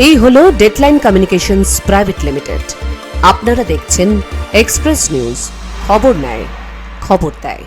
এই হলো deadline communications private limited. আপনারা দেখছেন এক্সপ্রেস নিউজ, খবর নেয়, খবর দেয়।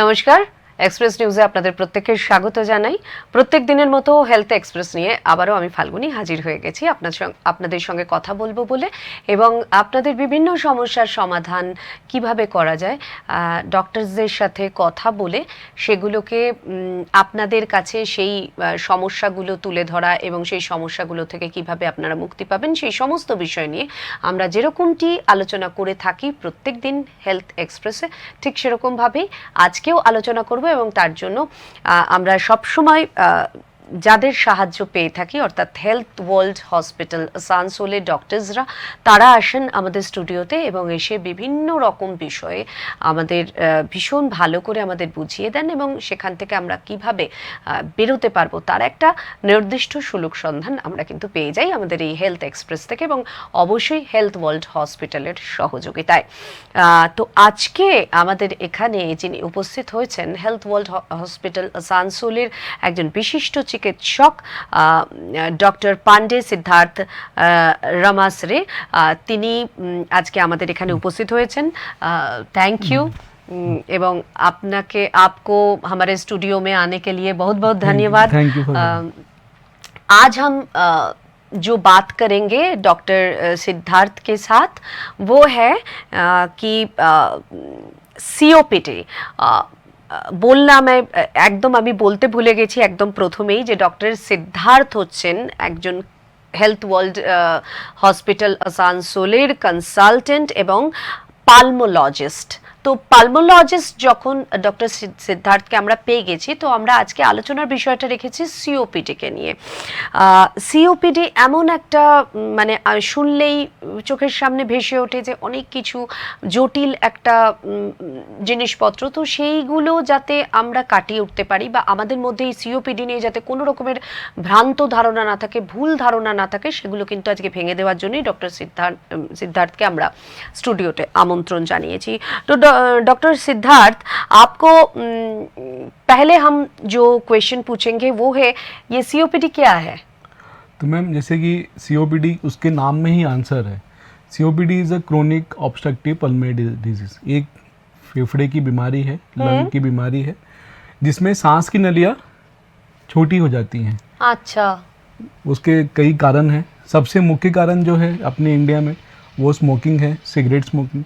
নমস্কার, এক্সপ্রেস নিউজে আপনাদের প্রত্যেককে স্বাগত জানাই। প্রত্যেক দিনের মতো হেলথ এক্সপ্রেস নিয়ে আবারও আমি ফাল্গুনি হাজির হয়ে গেছি আপনাদের সঙ্গে কথা বলবো বলে, এবং আপনাদের বিভিন্ন সমস্যার সমাধান কিভাবে করা যায় ডক্টরসদের সাথে কথা বলে সেগুলোকে আপনাদের কাছে সেই সমস্যাগুলো তুলে ধরা এবং সেই সমস্যাগুলো থেকে কিভাবে আপনারা মুক্তি পাবেন সেই সমস্ত বিষয় নিয়ে আমরা যেরকমটি আলোচনা করে থাকি প্রত্যেক দিন হেলথ এক্সপ্রেসে, ঠিক সেরকমভাবেই আজকেও আলোচনা করব। এবং তার জন্য আমরা সবসময় যাদের সাহায্য পেয়ে থাকি, অর্থাৎ হেলথ ওয়ার্ল্ড হসপিটাল আসানসোলের ডক্টরসরা, তারা আসেন আমাদের স্টুডিওতে এবং এসে বিভিন্ন রকম বিষয়ে আমাদের ভীষণ ভালো করে আমাদের বুঝিয়ে দেন এবং সেখান থেকে আমরা কিভাবে বেরোতে পারবো তার একটা নির্দিষ্ট সুলুক সন্ধান আমরা কিন্তু পেয়ে যাই আমাদের এই হেলথ এক্সপ্রেস থেকে, এবং অবশ্যই হেলথ ওয়ার্ল্ড হসপিটালের সহযোগিতায়। তো আজকে আমাদের এখানে যিনি উপস্থিত হয়েছেন হেলথ ওয়ার্ল্ড হসপিটাল আসানসোলের একজন বিশিষ্ট চিকিৎসক ডক্টর পান্ডে সিদ্ধার্থ রামাসরে, তিনি আজকে আমাদের এখানে উপস্থিত হয়েছেন। थैंक यू এবং আপনাকে आपको हमारे स्टूडियो में आने के लिए बहुत बहुत धन्यवाद। आज हम जो बात करेंगे डॉक्टर सिद्धार्थ के साथ वो है कि सीओपीडी বললাম একদম, আমি বলতে ভুলে গেছি একদম প্রথমেই যে ডক্টর সিদ্ধার্থ হচ্ছেন একজন হেলথ ওয়ার্ল্ড হসপিটাল আসানসোলের কনসালটেন্ট এবং পালমোলজিস্ট। তো পালমোলজিস্ট যখন ডক্টর সিদ্ধার্থকে আমরা পেয়ে গেছি, তো আমরা আজকে আলোচনার বিষয়টা রেখেছি সিওপিডিকে নিয়ে। সিওপিডি এমন একটা মানে শুনলেই চোখের সামনে ভেসে ওঠে যে অনেক কিছু জটিল একটা জিনিসপত্র, তো সেইগুলো যাতে আমরা কাটিয়ে উঠতে পারি বা আমাদের মধ্যে এই সিওপিডি নিয়ে যাতে কোনো রকমের ভ্রান্ত ধারণা না থাকে, ভুল ধারণা না থাকে, সেগুলো কিন্তু আজকে ভেঙে দেওয়ার জন্যই ডক্টর সিদ্ধার্থকে আমরা স্টুডিওতে আমন্ত্রণ জানিয়েছি। তো डॉक्टर सिद्धार्थ, आपको पहले हम जो क्वेश्चन पूछेंगे वो है ये सीओपीडी क्या है? तो मैम जैसे कि सीओपीडी उसके नाम में ही आंसर है। COPD is a chronic obstructive pulmonary disease, एक फेफड़े की बीमारी है, लंग की बीमारी है, जिसमें सांस की नलियाँ छोटी हो जाती हैं। अच्छा। उसके कई कारण हैं। सबसे मुख्य कारण जो है अपने इंडिया में वो स्मोकिंग है, सिगरेट स्मोकिंग,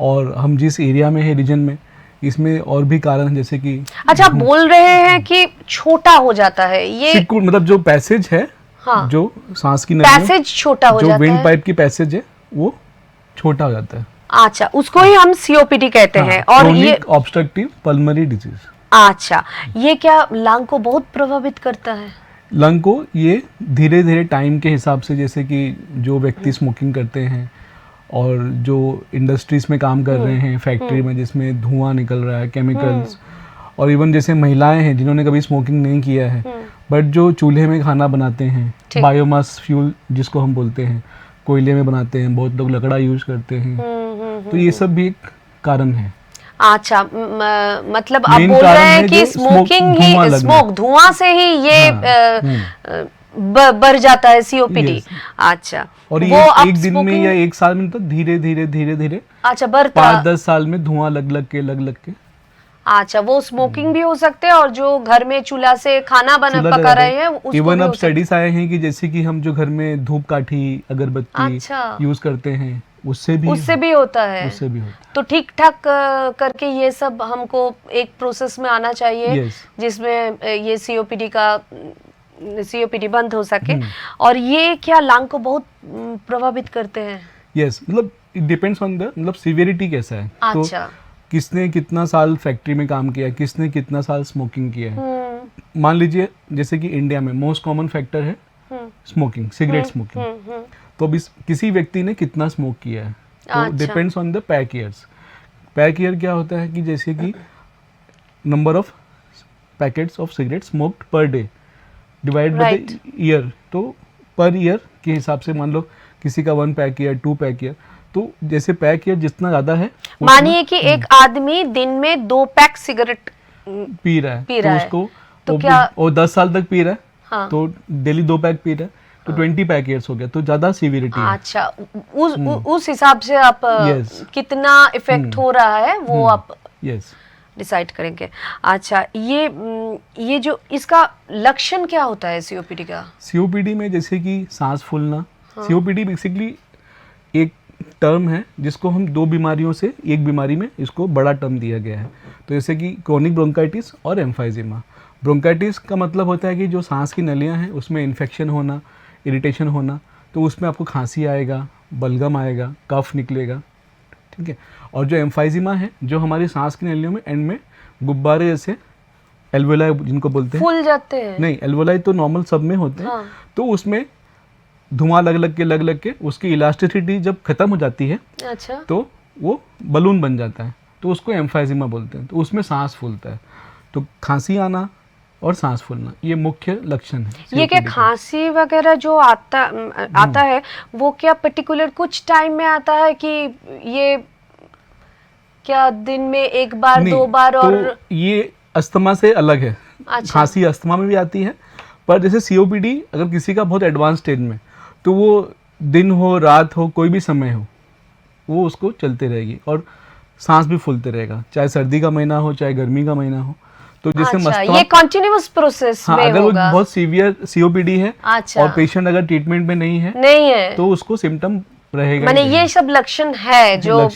और हम जिस एरिया में है रीजन में, इसमें और भी कारण जैसे कि अच्छा, आप बोल रहे हैं कि छोटा हो जाता है ये, मतलब जो पैसेज है, हाँ, जो सांस की नली पैसेज छोटा हो जो जाता विंड है, पाइप की पैसेज है वो छोटा हो जाता है। अच्छा, उसको ही हम सीओपीडी कहते हैं। और ये ऑब्स्ट्रक्टिव पल्मोनरी डिजीज। अच्छा, ये क्या लंग को बहुत प्रभावित करता है? लंग को ये धीरे धीरे टाइम के हिसाब से, जैसे कि जो व्यक्ति स्मोकिंग करते हैं और जो इंडस्ट्रीज में काम कर रहे हैं, फैक्ट्री में जिसमें धुआं निकल रहा है, केमिकल्स, और इवन जैसे महिलाएं हैं जिन्होंने कभी स्मोकिंग नहीं किया है बट जो चूल्हे में खाना बनाते हैं, बायोमास फ्यूल जिसको हम बोलते हैं, कोयले में बनाते हैं, बहुत लोग लकड़ा यूज करते हैं, तो ये सब भी एक कारण है। अच्छा, मतलब आप बोल रहे हैं कि स्मोकिंग ही, धुआं से ही ये बढ़ जाता है सीओपीडी। अच्छा, और ये एक दिन में या एक साल में तो धीरे धीरे धीरे धीरे, अच्छा, बढ़ता 5-10 साल में धुआं लग लग के अच्छा, वो स्मोकिंग भी हो सकते हैं और जो घर में चूल्हा से खाना पका रहे हैं उसको इवन भी अब हो सकता स्टडीज आए हैं कि जैसे कि हम जो घर में धूप काठी अगरबत्ती अच्छा। यूज करते हैं उससे भी होता है। उससे भी होता तो ठीक ठाक करके ये सब हमको एक प्रोसेस में आना चाहिए Yes. जिसमें ये सीओपीडी बंद हो सके। और ये क्या लंग को बहुत प्रभावित करते हैं? यस मतलब इट डिपेंड्स ऑन द मतलब सीवियरिटी कैसा है। अच्छा। तो किसने कितना साल फैक्ट्री में काम किया, किसने कितना साल स्मोकिंग किया है। मान लीजिए जैसे कि इंडिया में मोस्ट कॉमन फैक्टर है स्मोकिंग, सिगरेट स्मोकिंग। तो अभी किसी व्यक्ति ने कितना स्मोक किया है तो depends on the pack years. Pack year क्या होता है कि जैसे कि number of packets of cigarette smoked per day divide by the year. तो पर ईयर के हिसाब से मान लो किसी का 1 पैक ईयर 2 पैक ईयर, तो जैसे पैक ईयर जितना ज्यादा है मानिए कि एक आदमी दिन में 2 पैक सिगरेट पी रहा है उसको तो क्या वो 10 साल तक पी रहा है। हाँ। तो डेली 2 पैक पी रहा है तो 20 पैक ईयर्स हो गया, तो ज्यादा सीवियरिटी है। अच्छा, उस हिसाब से आप कितना इफेक्ट हो रहा है वो आप यस डिसाइड करेंगे। अच्छा, ये जो इसका लक्षण क्या होता है सीओपीडी का? सीओपीडी में जैसे कि सांस फूलना। सीओपीडी बेसिकली एक टर्म है जिसको हम 2 बीमारियों से एक बीमारी में इसको बड़ा टर्म दिया गया है। तो जैसे कि क्रोनिक ब्रोंकाइटिस और एम्फाइजेमा। ब्रोंकाइटिस का मतलब होता है कि जो सांस की नलियां हैं उसमें इन्फेक्शन होना, इरिटेशन होना, तो उसमें आपको खांसी आएगा, बलगम आएगा, कफ निकलेगा, ठीक है। और जो एम्फाइजेमा है जो हमारी सांस की नलियों में एंड में गुब्बारे जैसे एल्वोलाई जिनको बोलते हैं, फूल जाते हैं। नहीं, एल्वोलाई तो नॉर्मल सब में होते हैं। तो उसमें धुआं लग लग के उसकी इलास्टिसिटी जब खत्म हो जाती है अच्छा, तो वो बलून बन जाता है, तो उसको एम्फाइजेमा बोलते हैं। तो उसमें सांस फूलता है। तो खांसी आना और सांस फूलना ये मुख्य लक्षण है। ये क्या खांसी वगैरह जो आता है वो क्या पर्टिकुलर कुछ टाइम में आता है कि ये क्या दिन में एक बार 2 बार? और तो ये अस्थमा से अलग है। अच्छा। खांसी अस्थमा में भी आती है, पर जैसे सीओपीडी अगर किसी का बहुत एडवांस स्टेज में, तो वो दिन हो रात हो कोई भी समय हो वो उसको चलते रहेगी और सांस भी फूलते रहेगा, चाहे सर्दी का महीना हो चाहे गर्मी का महीना हो। तो जैसे अच्छा, ये कंटिन्यूअस प्रोसेस में अगर होगा। वो बहुत सीवियर सीओपीडी है अच्छा। और पेशेंट अगर ट्रीटमेंट में नहीं है तो उसको सिम्टम रहेगा। माने ये सब लक्षण है जो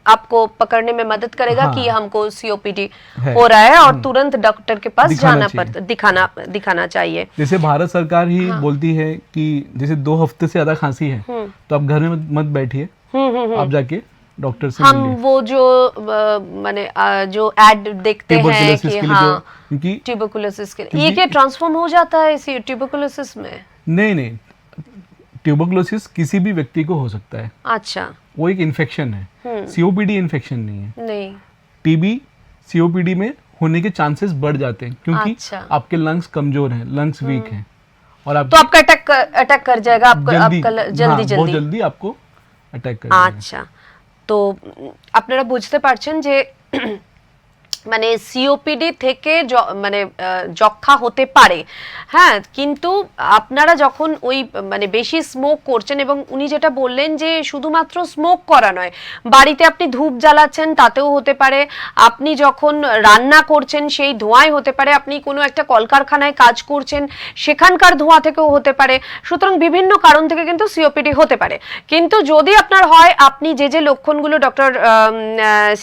आपको पकड़ने में मदद करेगा कि हमको सीओपीडी हो रहा है और तुरंत डॉक्टर के पास दिखाना चाहिए। जैसे भारत सरकार ही बोलती है कि जैसे 2 हफ्ते से ज्यादा खांसी है तो आप घर में मत बैठिए, आप जाके डॉक्टर से हम मिलिए। वो जो माने जो एड देखते हैं कि हाँ ट्यूबरकुलोसिस के लिए, ये क्या ट्रांसफॉर्म हो जाता है इसी ट्यूबरकुलोसिस में? नहीं, ट्यूबरकुलोसिस किसी भी व्यक्ति को हो सकता है। अच्छा, वो एक इन्फेक्शन है, सीओपीडी इन्फेक्शन नहीं है। नहीं, टीबी सीओपीडी में होने के चांसेस बढ़ जाते हैं क्योंकि अच्छा। आपके लंग्स कमजोर हैं, लंग्स वीक हैं और तो आपका अटैक कर जाएगा जल्दी बहुत जल्दी आपको अटैक कर जाएगा। अच्छा, तो আপনারা বুঝতে পারছেন যে মানে সিওপিডি থেকে মানে যক্ষা হতে পারে, হ্যাঁ, কিন্তু আপনারা যখন ওই মানে বেশি স্মোক করছেন এবং উনি যেটা বললেন যে শুধুমাত্র স্মোক করা নয়, বাড়িতে আপনি ধূপ জ্বালাচ্ছেন তাতেও হতে পারে, আপনি যখন রান্না করছেন সেই ধোঁয়ায় হতে পারে, আপনি কোনো একটা কলকারখানায় কাজ করছেন সেখানকার ধোঁয়া থেকেও হতে পারে। সুতরাং বিভিন্ন কারণ থেকে কিন্তু সিওপিডি হতে পারে। কিন্তু যদি আপনার হয়, আপনি যে লক্ষণগুলো ডক্টর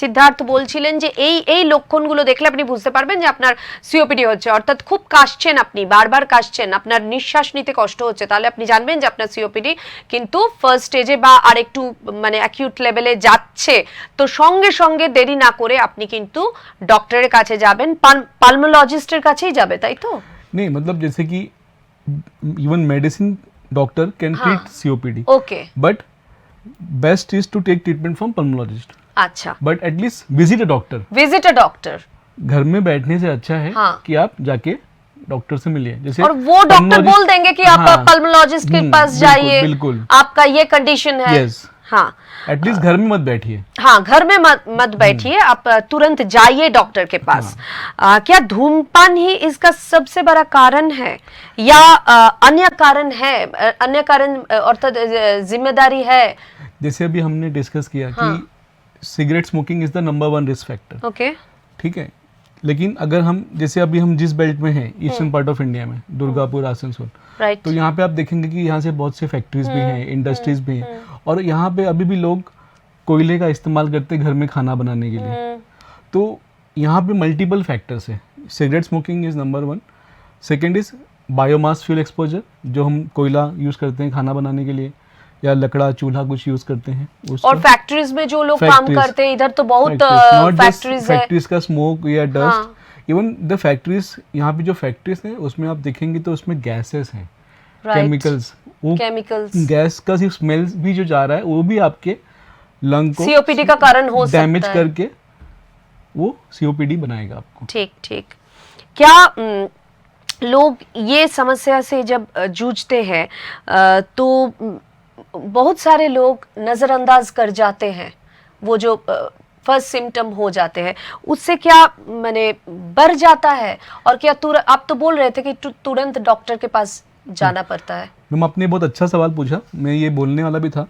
সিদ্ধার্থ বলছিলেন যে এই লক্ষণগুলো দেখলে আপনি বুঝতে পারবেন যে আপনার সিওপিডি হচ্ছে, অর্থাৎ খুব কাশছেন, আপনি বারবার কাশছেন, আপনার নিঃশ্বাস নিতে কষ্ট হচ্ছে, তাহলে আপনি জানবেন যে আপনার সিওপিডি কিন্তু ফার্স্ট স্টেজে বা আরেকটু মানে অ্যাকিউট লেভেলে যাচ্ছে। তো সঙ্গে সঙ্গে দেরি না করে আপনি কিন্তু ডক্টরের কাছে যাবেন, পালমোলজিস্টের কাছেই যাবে, তাই তো? नहीं, मतलब जैसे कि even medicine doctor can treat COPD, okay, but best is to take treatment from pulmonologist. अच्छा, but at least visit a doctor. घर में बैठने से अच्छा है कि आप जाके डॉक्टर से मिलिए। जैसे और वो डॉक्टर बोल देंगे कि आप पल्मोलॉजिस्ट के पास जाइए, बिल्कुल, आपका ये कंडीशन है। हाँ, एटलीस्ट घर में मत बैठिए। हाँ, घर में मत बैठिए, आप तुरंत जाइए डॉक्टर के पास। क्या धूम्रपान ही इसका सबसे बड़ा कारण है या अन्य कारण है, अन्य कारण अर्थात जिम्मेदारी है? जैसे अभी हमने डिस्कस किया कि cigarette smoking is the number 1 risk factor. Okay, ठीक है। लेकिन अगर हम जैसे अभी हम जिस बेल्ट में हैं, ईस्टर्न पार्ट ऑफ इंडिया में, दुर्गापुर, आसनसोल, राइट। तो यहाँ पे आप देखेंगे कि यहाँ से बहुत से फैक्ट्रीज भी हैं, इंडस्ट्रीज भी हैं, और यहाँ पे अभी भी लोग कोयले का इस्तेमाल करते हैं घर में खाना बनाने के लिए। तो यहाँ पे मल्टीपल फैक्टर्स है। Cigarette smoking is number 1। Second is biomass fuel exposure, जो हम कोयला यूज़ करते हैं खाना बनाने के लिए, या लकड़ा चूल्हा कुछ यूज़ करते हैं उसका। और फैक्ट्रीज में जो लोग काम करते हैं, इधर तो बहुत फैक्ट्रीज है, फैक्ट्रीज का स्मोक या डस्ट, इवन द फैक्ट्रीज, यहाँ पे जो फैक्ट्रीज हैं उसमें आप देखेंगे तो उसमें गैसेस हैं, केमिकल्स, वो गैस का सिर्फ स्मेल भी जो जा रहा है वो भी आपके लंग को सीओपीडी का कारण हो सकता है, डैमेज करके वो सीओपीडी बनाएगा आपको। ठीक ठीक। क्या लोग ये समस्या से जब जूझते हैं तो बहुत सारे लोग नज़रअंदाज कर जाते हैं, वो जो फर्स्ट सिम्टम हो जाते हैं, उससे क्या मैंने बढ़ जाता है? और क्या आप तो बोल रहे थे कि तुरंत डॉक्टर के पास जाना पड़ता है। मैम आपने बहुत अच्छा सवाल पूछा, मैं ये बोलने वाला भी था।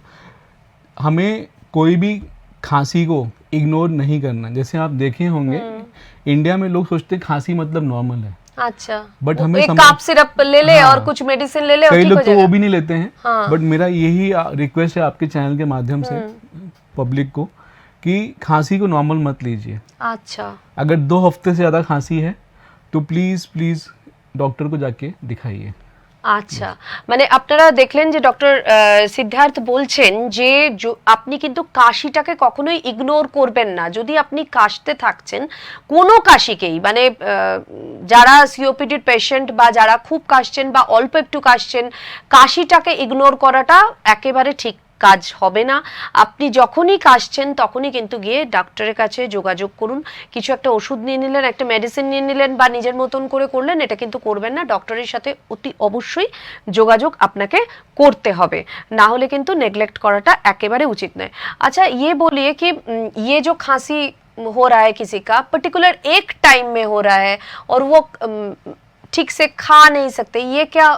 हमें कोई भी खांसी को इग्नोर नहीं करना। जैसे आप देखे होंगे इंडिया में लोग सोचते हैं खांसी मतलब नॉर्मल है। अच्छा, बट हमें एक काप सिरप ले ले और कुछ मेडिसिन ले ले और कई ठीक लोग हो तो जाएगा। वो भी नहीं लेते हैं। हाँ। बट मेरा यही रिक्वेस्ट है आपके चैनल के माध्यम से पब्लिक को कि खांसी को नॉर्मल मत लीजिए। अच्छा, अगर 2 हफ्ते से ज़्यादा खांसी है तो प्लीज़ प्लीज़ डॉक्टर को जाके दिखाइए। আচ্ছা, মানে আপনারা দেখলেন যে ডক্টর সিদ্ধার্থ বলছেন যে আপনি কিন্তু কাশিটাকে কখনোই ইগনোর করবেন না। যদি আপনি কাশতে থাকছেন কোনো কাশিকেই, মানে যারা সিওপিডির পেশেন্ট বা যারা খুব কাশছেন বা অল্প একটু কাশছেন, কাশিটাকে ইগনোর করাটা একেবারে ঠিক কাজ হবে না। আপনি যখনই কাশছেন তখনই কিন্তু গিয়ে ডাক্তারের কাছে যোগাযোগ করুন। কিছু একটা ওষুধ নিয়ে নিলেন, একটা মেডিসিন নিয়ে নিলেন বা নিজের মতন করে করলেন, এটা কিন্তু করবেন না। ডক্টরের সাথে অতি অবশ্যই যোগাযোগ আপনাকে করতে হবে, না হলে কিন্তু নেগলেক্ট করাটা একেবারে উচিত নয়। আচ্ছা, ये बोलिए कि ये जो खांसी हो रहा है किसी का पर्टिकुलर एक टाइम में हो रहा है और वो ठीक से खा नहीं सकते, ये क्या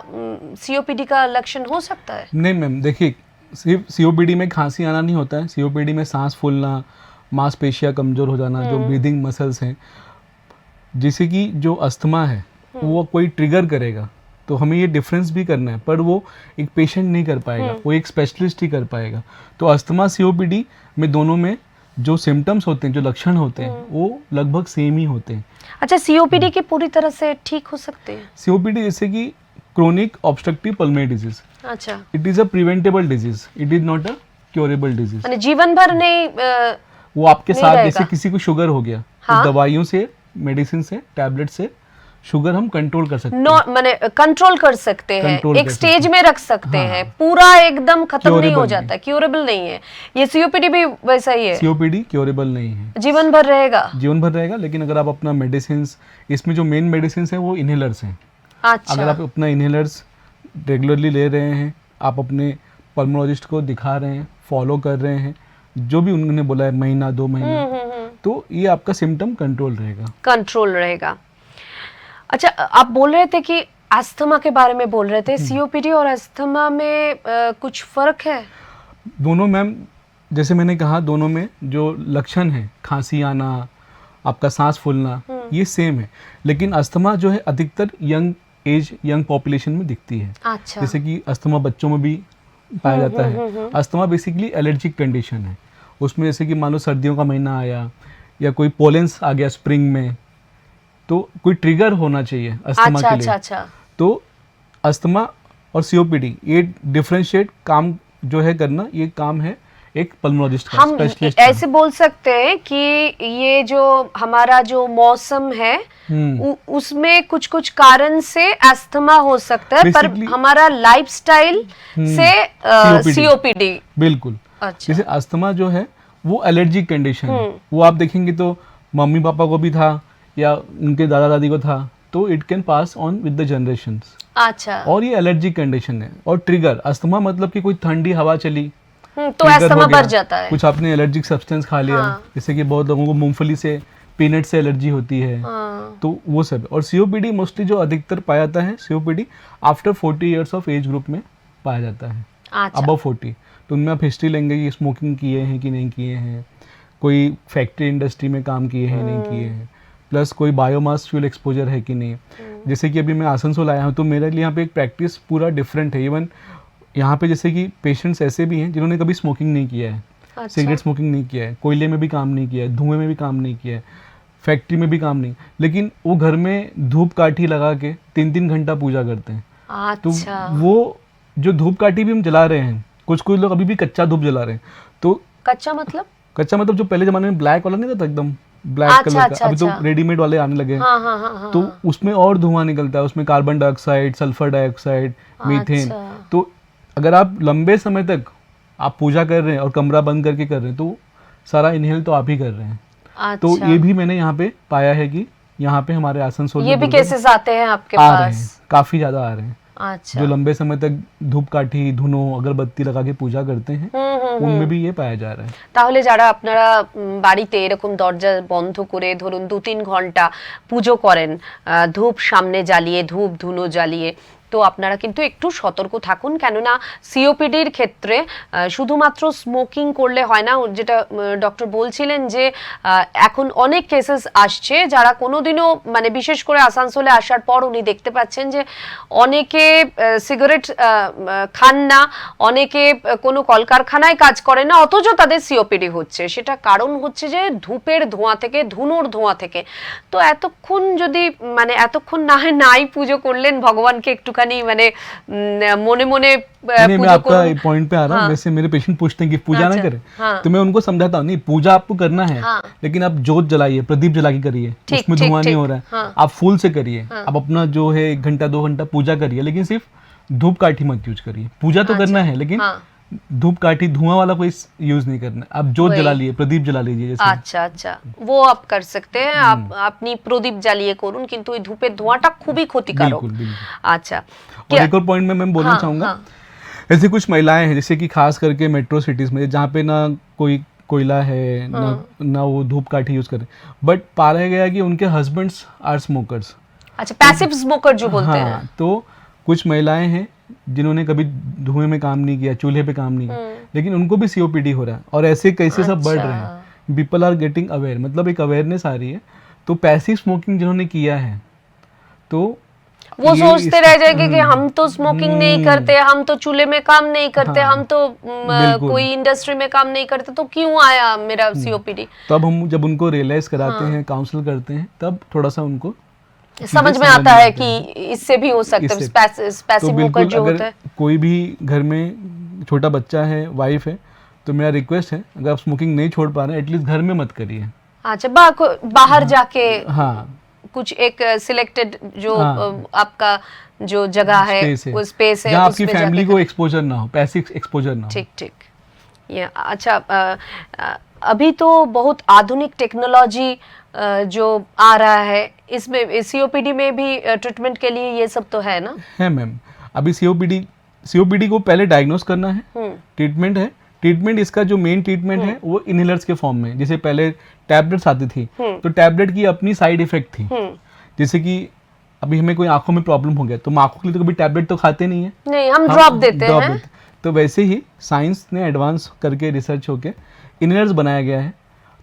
सीओपीडी का लक्षण हो सकता है? नहीं मैम, देखिए सिर्फ सीओपीडी में खांसी आना नहीं होता है। सीओपीडी में सांस फूलना, मांसपेशियां कमज़ोर हो जाना, जो ब्रीदिंग मसल्स हैं, जैसे कि जो अस्थमा है वो कोई ट्रिगर करेगा, तो हमें ये डिफरेंस भी करना है। पर वो एक पेशेंट नहीं कर पाएगा, वो एक स्पेशलिस्ट ही कर पाएगा। तो अस्थमा सीओपीडी में दोनों में जो सिम्टम्स होते हैं, जो लक्षण होते हैं, वो लगभग सेम ही होते हैं। अच्छा, सीओपीडी के पूरी तरह से ठीक हो सकते हैं? सीओपीडी जैसे कि क्रोनिक ऑब्स्ट्रक्टिव पल्मोनरी डिजीज, अच्छा, it is a preventable disease, it is not a curable disease. माने जीवन भर नहीं वो आपके नहीं साथ रहेगा। जैसे किसी को शुगर हो गया, हाँ? तो दवाइयों से, मेडिसिन से, टैबलेट से शुगर हम कंट्रोल कर सकते हैं। माने कंट्रोल कर सकते हैं, कंट्रोल एक कर स्टेज सकते में रख सकते हाँ। हैं, पूरा एकदम खत्म नहीं हो Curable जाता, नहीं। क्यूरेबल नहीं है। ये सीओपीडी भी वैसा ही है, सीओपीडी क्योरेबल नहीं है, जीवन भर रहेगा। जीवन भर रहेगा। लेकिन अगर आप अपना मेडिसिन, इसमें जो मेन मेडिसिन है वो इनहेलर्स हैं। अच्छा, अगर आप अपना इनहेलर्स रेगुलरली ले रहे हैं, आप अपने पल्मोलॉजिस्ट को दिखा रहे हैं, फॉलो कर रहे हैं, जो भी उन्होंने बोला है, महीना 2 महीना, तो ये आपका सिम्टम कंट्रोल रहेगा, कंट्रोल रहेगा। अच्छा, आप बोल रहे थे कि अस्थमा के बारे में बोल रहे थे, सीओपीडी और अस्थमा में कुछ फर्क है? दोनों मैम, जैसे मैंने कहा, दोनों में जो लक्षण है, खांसी आना, आपका सांस फूलना, ये सेम है। लेकिन अस्थमा जो है अधिकतर यंग पॉपुलेशन में दिखती है। अच्छा, जैसे कि अस्थमा बच्चों में भी पाया जाता है। अस्थमा बेसिकली एलर्जिक कंडीशन है। उसमें जैसे कि मान लो सर्दियों का महीना आया या कोई पोलेंस आ गया स्प्रिंग में, तो कोई ट्रिगर होना चाहिए अस्थमा अच्छा, के लिए। अच्छा, अच्छा, तो अस्थमा और सीओपीडी, ये डिफरेंशिएट काम जो है करना, ये काम है एक पल्मोलॉजिस्ट का, हम स्पेशलिस्ट ऐसे बोल सकते हैं कि ये जो हमारा जो मौसम है उसमें कुछ कुछ कारण से अस्थमा हो सकता है, पर Basically- हमारा लाइफस्टाइल से सीओपीडी। बिल्कुल। अच्छा, जैसे अस्थमा जो है वो एलर्जिक कंडीशन है, वो आप देखेंगे तो मम्मी पापा को भी था या उनके दादा दादी को था, तो it can pass on with the generations. अच्छा, और ये एलर्जिक कंडीशन है। और ट्रिगर अस्थमा मतलब कि कोई ठंडी हवा चली, तो trigger अस्थमा हो गया, बढ़ जाता है। कुछ आपने एलर्जिक सब्सटेंस खा लिया, हाँ। जैसे कि बहुत लोगों को मूंगफली से, पीनट से एलर्जी होती है, हाँ, तो वो सब। और सीओपीडी मोस्टली जो अधिकतर पाया जाता है, COPD after 40 years of age group में पाया जाता है, अच्छा, अबव 40। तो उनमें आप हिस्ट्री लेंगे कि स्मोकिंग किए हैं कि नहीं किए हैं, कोई फैक्ट्री इंडस्ट्री में काम किए हैं नहीं किए हैं, प्लस कोई बायोमास फ्यूल एक्सपोजर है कि नहीं। जैसे कि अभी मैं आसनसोल आया हूँ तो मेरे लिए यहाँ पे एक प्रैक्टिस पूरा डिफरेंट है। इवन यहाँ पे जैसे कि पेशेंट्स ऐसे भी हैं जिन्होंने कभी स्मोकिंग नहीं किया है, अच्छा। सिगरेट स्मोकिंग नहीं किया है, कोयले में भी काम नहीं किया है, धुएं में भी काम नहीं किया है, फैक्ट्री में भी काम नहीं, लेकिन वो घर में धूप काठी लगा के 3-3 घंटा पूजा करते हैं। तो अच्छा, वो जो धूप काठी भी हम जला रहे हैं, कुछ कुछ लोग अभी भी कच्चा धूप जला रहे हैं। तो कच्चा मतलब? कच्चा मतलब जो पहले जमाने में ब्लैक वाला नहीं रहता एकदम ब्लैक अच्छा, कलर का, अच्छा, अभी तो अच्छा। रेडीमेड वाले आने लगे हैं। हाँ हाँ हाँ हाँ। तो उसमें और धुआं निकलता है, उसमें carbon dioxide, sulphur dioxide, methane. अच्छा। तो अगर आप लंबे समय तक आप पूजा कर रहे हैं और कमरा बंद करके कर रहे हैं तो सारा इनहेल तो आप ही कर रहे हैं। तो अच्छा, ये भी मैंने यहाँ पे पाया है कि यहाँ पे हमारे आसनसोल में ये भी दुर्गा केसेस आते हैं आपके आ रहे पास? हैं, काफी ज्यादा आ रहे हैं। अच्छा। जो लंबे समय तक धूप काठी, धुनो, अगरबत्ती लगा के पूजा करते हैं उनमें भी ये पाया जा रहा है। তাহলে যারা আপনারা বাড়িতে এরকম দরজা বন্ধ করে ধরুন 2-3 ঘন্টা পুজো করেন, ধূপ সামনে জ্বালিয়ে, ধূপ ধুনো জ্বালিয়ে, তো আপনারা কিন্তু একটু সতর্ক থাকুন, কেননা সিওপিডির ক্ষেত্রে শুধুমাত্র স্মোকিং করলে হয় না। যেটা ডক্টর বলছিলেন যে এখন অনেক কেসেস আসছে যারা কোনোদিনও মানে বিশেষ করে আসানসোলে আসার পর উনি দেখতে পাচ্ছেন যে অনেকে সিগারেট খান না, অনেকে কোনো কলকারখানায় কাজ করে না, অথচ তাদের সিওপিডি হচ্ছে। সেটা কারণ হচ্ছে যে ধূপের ধোঁয়া থেকে, ধুনোর ধোঁয়া থেকে। তো এতক্ষণ যদি মানে এতক্ষণ না হয় নাই পুজো করলেন, ভগবানকে একটুখানি মানে মনে মনে नहीं, मैं পুজো आपका করুন। पॉइंट पे आ रहा हूँ। हाँ। वैसे मेरे पेशेंट पूछते हैं कि पूजा ना अच्छा, करें, हाँ। तो मैं उनको समझाता हूँ नहीं, पूजा आपको करना है, हाँ। लेकिन आप जोत जलाइए, प्रदीप जला के करिए, ठीक, उसमें ठीक, धुआं नहीं ठीक, हो रहा है। हाँ। आप फूल से करिए, हाँ। आप अपना जो है 1 घंटा 2 घंटा पूजा करिए, लेकिन सिर्फ धूप काठी मत यूज करिए। पूजा तो करना है, लेकिन हाँ। धूप काठी धुआं वाला कोई यूज नहीं करना। आप जोत वही। जला लिए, प्रदीप जला लीजिए जैसे। আচ্ছা আচ্ছা, वो आप कर सकते हैं। আপনি প্রদীপ জ্বালিয়ে করুন, কিন্তু ওই ধূপের ধোঁয়াটা খুবই ক্ষতিকারক। बिल्कुल बिल्कुल। আচ্ছা, और एक और पॉइंट में मैं बोलना हाँ, चाहूंगा, हाँ। ऐसी कुछ महिलाएं हैं जैसे कि खास करके मेट्रो सिटीज में जहाँ पे ना कोई कोयला है, ना वो धूप काठी यूज करे, बट पाया गया कि उनके हस्बैंड्स आर स्मोकर्स। अच्छा, पैसिव स्मोकर जो बोलते हैं। हाँ, तो कुछ महिलाएं हैं जिन्होंने कभी धुएं में काम नहीं किया, चूल्हे पे काम नहीं किया, लेकिन उनको भी सीओपीडी हो रहा है और ऐसे केसेस अब बढ़ रहे हैं। पीपल आर गेटिंग अवेयर, मतलब एक अवेयरनेस आ रही है। तो पैसिव स्मोकिंग जिन्होंने किया है तो वो ये सोचते रह जाएंगे कि हम तो स्मोकिंग नहीं करते, हम तो चूल्हे में काम नहीं करते, हाँ, हम तो बिल्कुल। कोई इंडस्ट्री में काम नहीं करते, तो क्यों आया मेरा सीओपीडी? तो अब हम जब उनको रियलाइज कराते हैं, काउंसिल करते हैं, तब थोड़ा सा उनको समझ में आता है कि इससे भी हो सकता है। पैसिव तो स्मोकर बिल्कुल जो अगर होता है। कोई भी घर में छोटा बच्चा है, वाइफ है, तो मेरा रिक्वेस्ट है अगर आप स्मोकिंग नहीं छोड़ पा रहे हैं एटलीस्ट घर में मत करिए। अच्छा, बाहर जाके हाँ, कुछ एक सिलेक्टेड जो हाँ। आपका जो जगह है, स्पेस है, वो स्पेस है, जहाँ आपकी उसमें फैमिली जाके को एक्सपोजर ना हो, पैसिव एक्सपोजर ना हो। ठीक ठीक। ये अच्छा, अभी तो बहुत आधुनिक टेक्नोलॉजी जो आ रहा है, इसमें सीओपीडी में भी ट्रीटमेंट के लिए ये सब तो है ना? है मैम। अभी सीओपीडी को पहले डायग्नोस करना है, ट्रीटमेंट है। ट्रीटमेंट इसका जो मेन ट्रीटमेंट है वो इनहेलर्स के फॉर्म में, जैसे पहले टैबलेट्स आती थी तो टैबलेट की अपनी साइड इफेक्ट थी। जैसे कि अभी हमें कोई आंखों में प्रॉब्लम हो गया तो हम आंखों के लिए तो कभी टैबलेट तो खाते नहीं है, नहीं, हम ड्रॉप देते drop हैं। तो वैसे ही साइंस ने एडवांस करके रिसर्च होके इनहेलर्स बनाया गया है।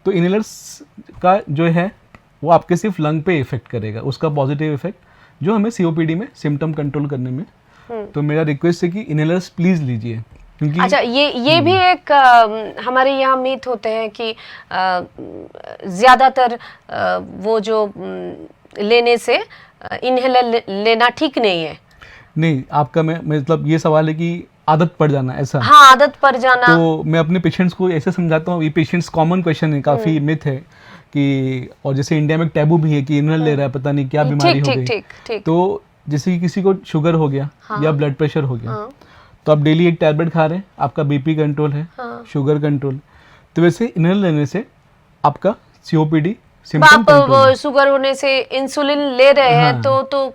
तो इनहेलर्स का जो है वो आपके सिर्फ लंग पे इफेक्ट करेगा, उसका पॉजिटिव इफेक्ट जो हमें सीओपीडी में सिम्टम कंट्रोल करने में। तो मेरा रिक्वेस्ट है कि इनहेलर्स प्लीज लीजिए, क्योंकि अच्छा, ये भी एक हमारे यहाँ मीथ होते हैं कि ज्यादातर वो जो लेने से इनहेलर लेना ठीक नहीं है। नहीं, आपका मैं मतलब ये सवाल है कि आदत पड़ जाना ऐसा। हाँ, आदत पड़ जाना। तो मैं अपने पेशेंट्स को ऐसे समझाता हूँ, ये पेशेंट्स कॉमन क्वेश्चन है, काफी मिथ है कि, और जैसे इंडिया में एक टैबू भी है कि इनहेलर ले रहा है पता नहीं क्या बीमारी हो गई। ठीक ठीक। तो जैसे कि किसी को शुगर हो गया या ब्लड प्रेशर हो गया, हाँ। तो आप डेली एक टैबलेट खा रहे हैं, आपका बीपी कंट्रोल है, हाँ। Sugar control. तो वैसे इनहेलर लेने से आपका सीओपीडी सिम्पटम आप कंट्रोल है। शुगर होने से इंसुलिन ले रहे हैं, हाँ। तो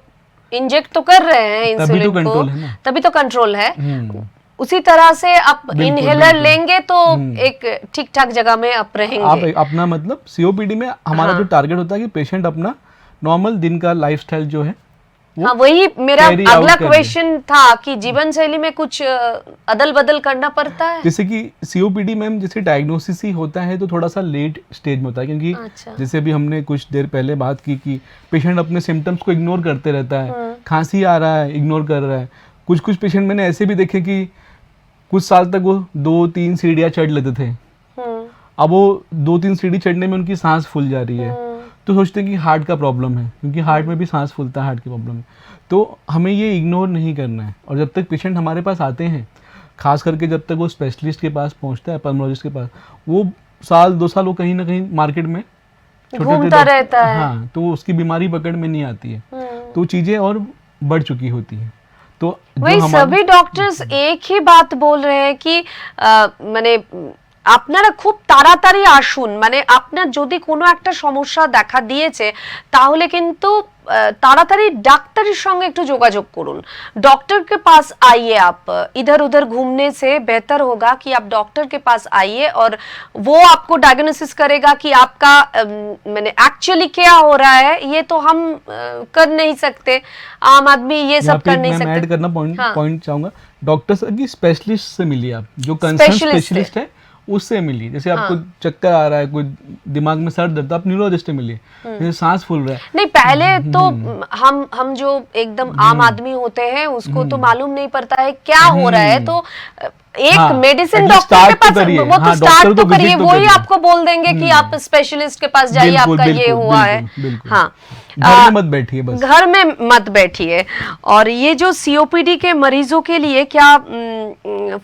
इंजेक्ट तो कर रहे हैं तभी तो इंसुलिन को, कंट्रोल है ना। तभी तो कंट्रोल है। हम्म, उसी तरह से आप बिल्कुल, इनहेलर बिल्कुल। लेंगे तो एक ठीक ठाक जगह में आप आप रहेंगे। अपना मतलब सीओपीडी में हमारा हाँ। जो टारगेट होता है कि पेशेंट अपना नॉर्मल दिन का लाइफस्टाइल जो है हाँ, वही मेरा carry out अगला करने। क्वेश्चन था कि जीवन शैली में कुछ अदल बदल करना पड़ता है। जैसे कि सीओपीडी मैम जैसे डायग्नोसिस ही होता है तो थोड़ा सा लेट स्टेज में होता है, क्योंकि अच्छा। जैसे अभी हमने कुछ देर पहले बात की कि पेशेंट अपने सिम्टम्स को इग्नोर करते रहता है, खांसी आ रहा है इग्नोर कर रहा है। कुछ कुछ पेशेंट मैंने ऐसे भी देखे कि कुछ साल तक वो 2-3 सीढ़ियाँ चढ़ लेते थे, अब वो 2-3 सीढ़ी चढ़ने में उनकी सांस फूल जा रही है, तो सोचते हैं कि हार्ट का प्रॉब्लम है, क्योंकि हार्ट में भी सांस फूलता है, हार्ट की प्रॉब्लम है। तो हमें ये इग्नोर नहीं करना है, और जब तक पेशेंट हमारे पास आते हैं, खास करके जब तक वो स्पेशलिस्ट के पास पहुंचता है, पल्मोलॉजिस्ट के पास, वो 1-2 साल वो कहीं ना कहीं मार्केट में घूमता रहता है। हाँ, तो उसकी बीमारी पकड़ में नहीं आती है, तो चीज़ें और बढ़ चुकी होती हैं। तो वही सभी डॉक्टर्स एक ही बात बोल रहे हैं कि মানে আপনারা খুব তাড়াতাড়ি আসুন, মানে আপনার যদি কোনো একটা সমস্যা দেখা দিয়েছে তাহলে কিন্তু ताड़ाताड़ी डॉक्टर संगे एकटू जोगाजोग करुन, डॉक्टर के पास आइए। आप इधर उधर घूमने से बेहतर होगा कि आप डॉक्टर के पास आइए और वो आपको डायग्नोसिस करेगा कि आपका मैंने एक्चुअली क्या हो रहा है। ये तो हम कर नहीं सकते, आम आदमी ये सब कर नहीं सकते। ऐड करना पॉइंट चाहूंगा, डॉक्टर की स्पेशलिस्ट से मिलिए, आप जो कंसर्न स्पेशलिस्ट है उससे मिलिए। जैसे आपको चक्कर आ रहा है, कोई दिमाग में सर दर्द, आप न्यूरोलॉजिस्ट से मिलिए। जैसे सांस फूल रहा है, नहीं पहले तो हम जो एकदम आम आदमी होते हैं उसको तो मालूम नहीं पड़ता है क्या हो रहा है, तो एक मेडिसिन डॉक्टर के पास वो तो स्टार्ट तो करिए, वो ही आपको बोल देंगे कि आप स्पेशलिस्ट के पास जाइए, आपका ये हुआ है। हाँ, घर में मत बैठिए, बस घर में मत बैठिए। और ये जो सीओपीडी के मरीजों के लिए क्या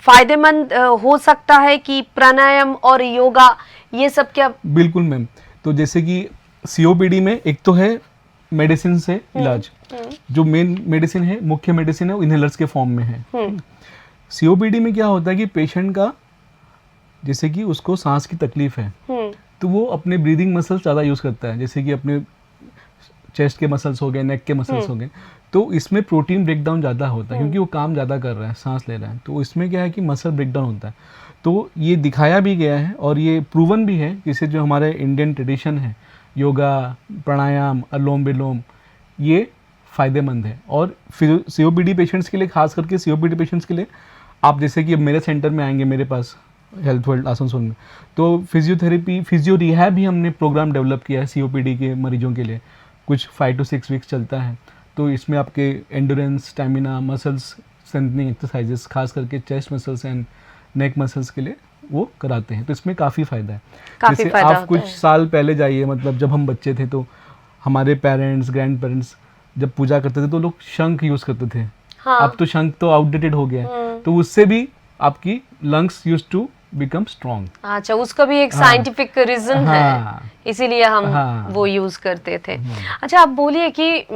फायदेमंद हो सकता है कि प्राणायाम और योगा ये सब क्या? बिल्कुल मैम, तो जैसे कि सीओपीडी में एक तो है मेडिसिन से इलाज, जो मेन मेडिसिन है, मुख्य मेडिसिन है, वो इनहेलर्स के फॉर्म में है। सीओपीडी में क्या होता है कि पेशेंट का जैसे कि उसको सांस की तकलीफ है, तो वो अपने ब्रीदिंग मसल्स ज़्यादा यूज़ करता है, जैसे कि अपने चेस्ट के मसल्स हो गए, नेक के मसल्स हो गए, तो इसमें प्रोटीन ब्रेकडाउन ज़्यादा होता है, क्योंकि वो काम ज़्यादा कर रहा है, सांस ले रहा है, तो इसमें क्या है कि मसल ब्रेकडाउन होता है। तो ये दिखाया भी गया है और ये प्रूवन भी है, जैसे जो हमारे इंडियन ट्रेडिशन है, योगा, प्राणायाम, अनुलोम विलोम, ये फ़ायदेमंद है। और फिर सीओपीडी पेशेंट्स के लिए, खास करके सीओपीडी पेशेंट्स के लिए, आप जैसे कि अब मेरे सेंटर में आएंगे, मेरे पास हेल्थ वर्ल्ड आसनसोल में, तो फिजियोथेरेपी, फिजियो रिहैब भी हमने प्रोग्राम डेवलप किया है सीओपीडी के मरीजों के लिए, कुछ 5 to 6 वीक्स चलता है। तो इसमें आपके endurance, stamina, muscles strengthening exercises, खास करके chest muscles and neck muscles के लिए वो कराते हैं, तो इसमें काफ़ी फ़ायदा है। जैसे आप कुछ साल पहले जाइए, मतलब जब हम बच्चे थे तो हमारे पेरेंट्स, ग्रैंड पेरेंट्स जब पूजा करते थे तो लोग शंख यूज़ करते थे। हाँ। अब तो शंख तो आउटडेटेड हो गया है, तो उससे भी आपकी lungs used to become strong. अच्छा, उसका भी एक साइंटिफिक रीजन है, इसीलिए हम वो यूज करते थे। अच्छा, आप बोलिए कि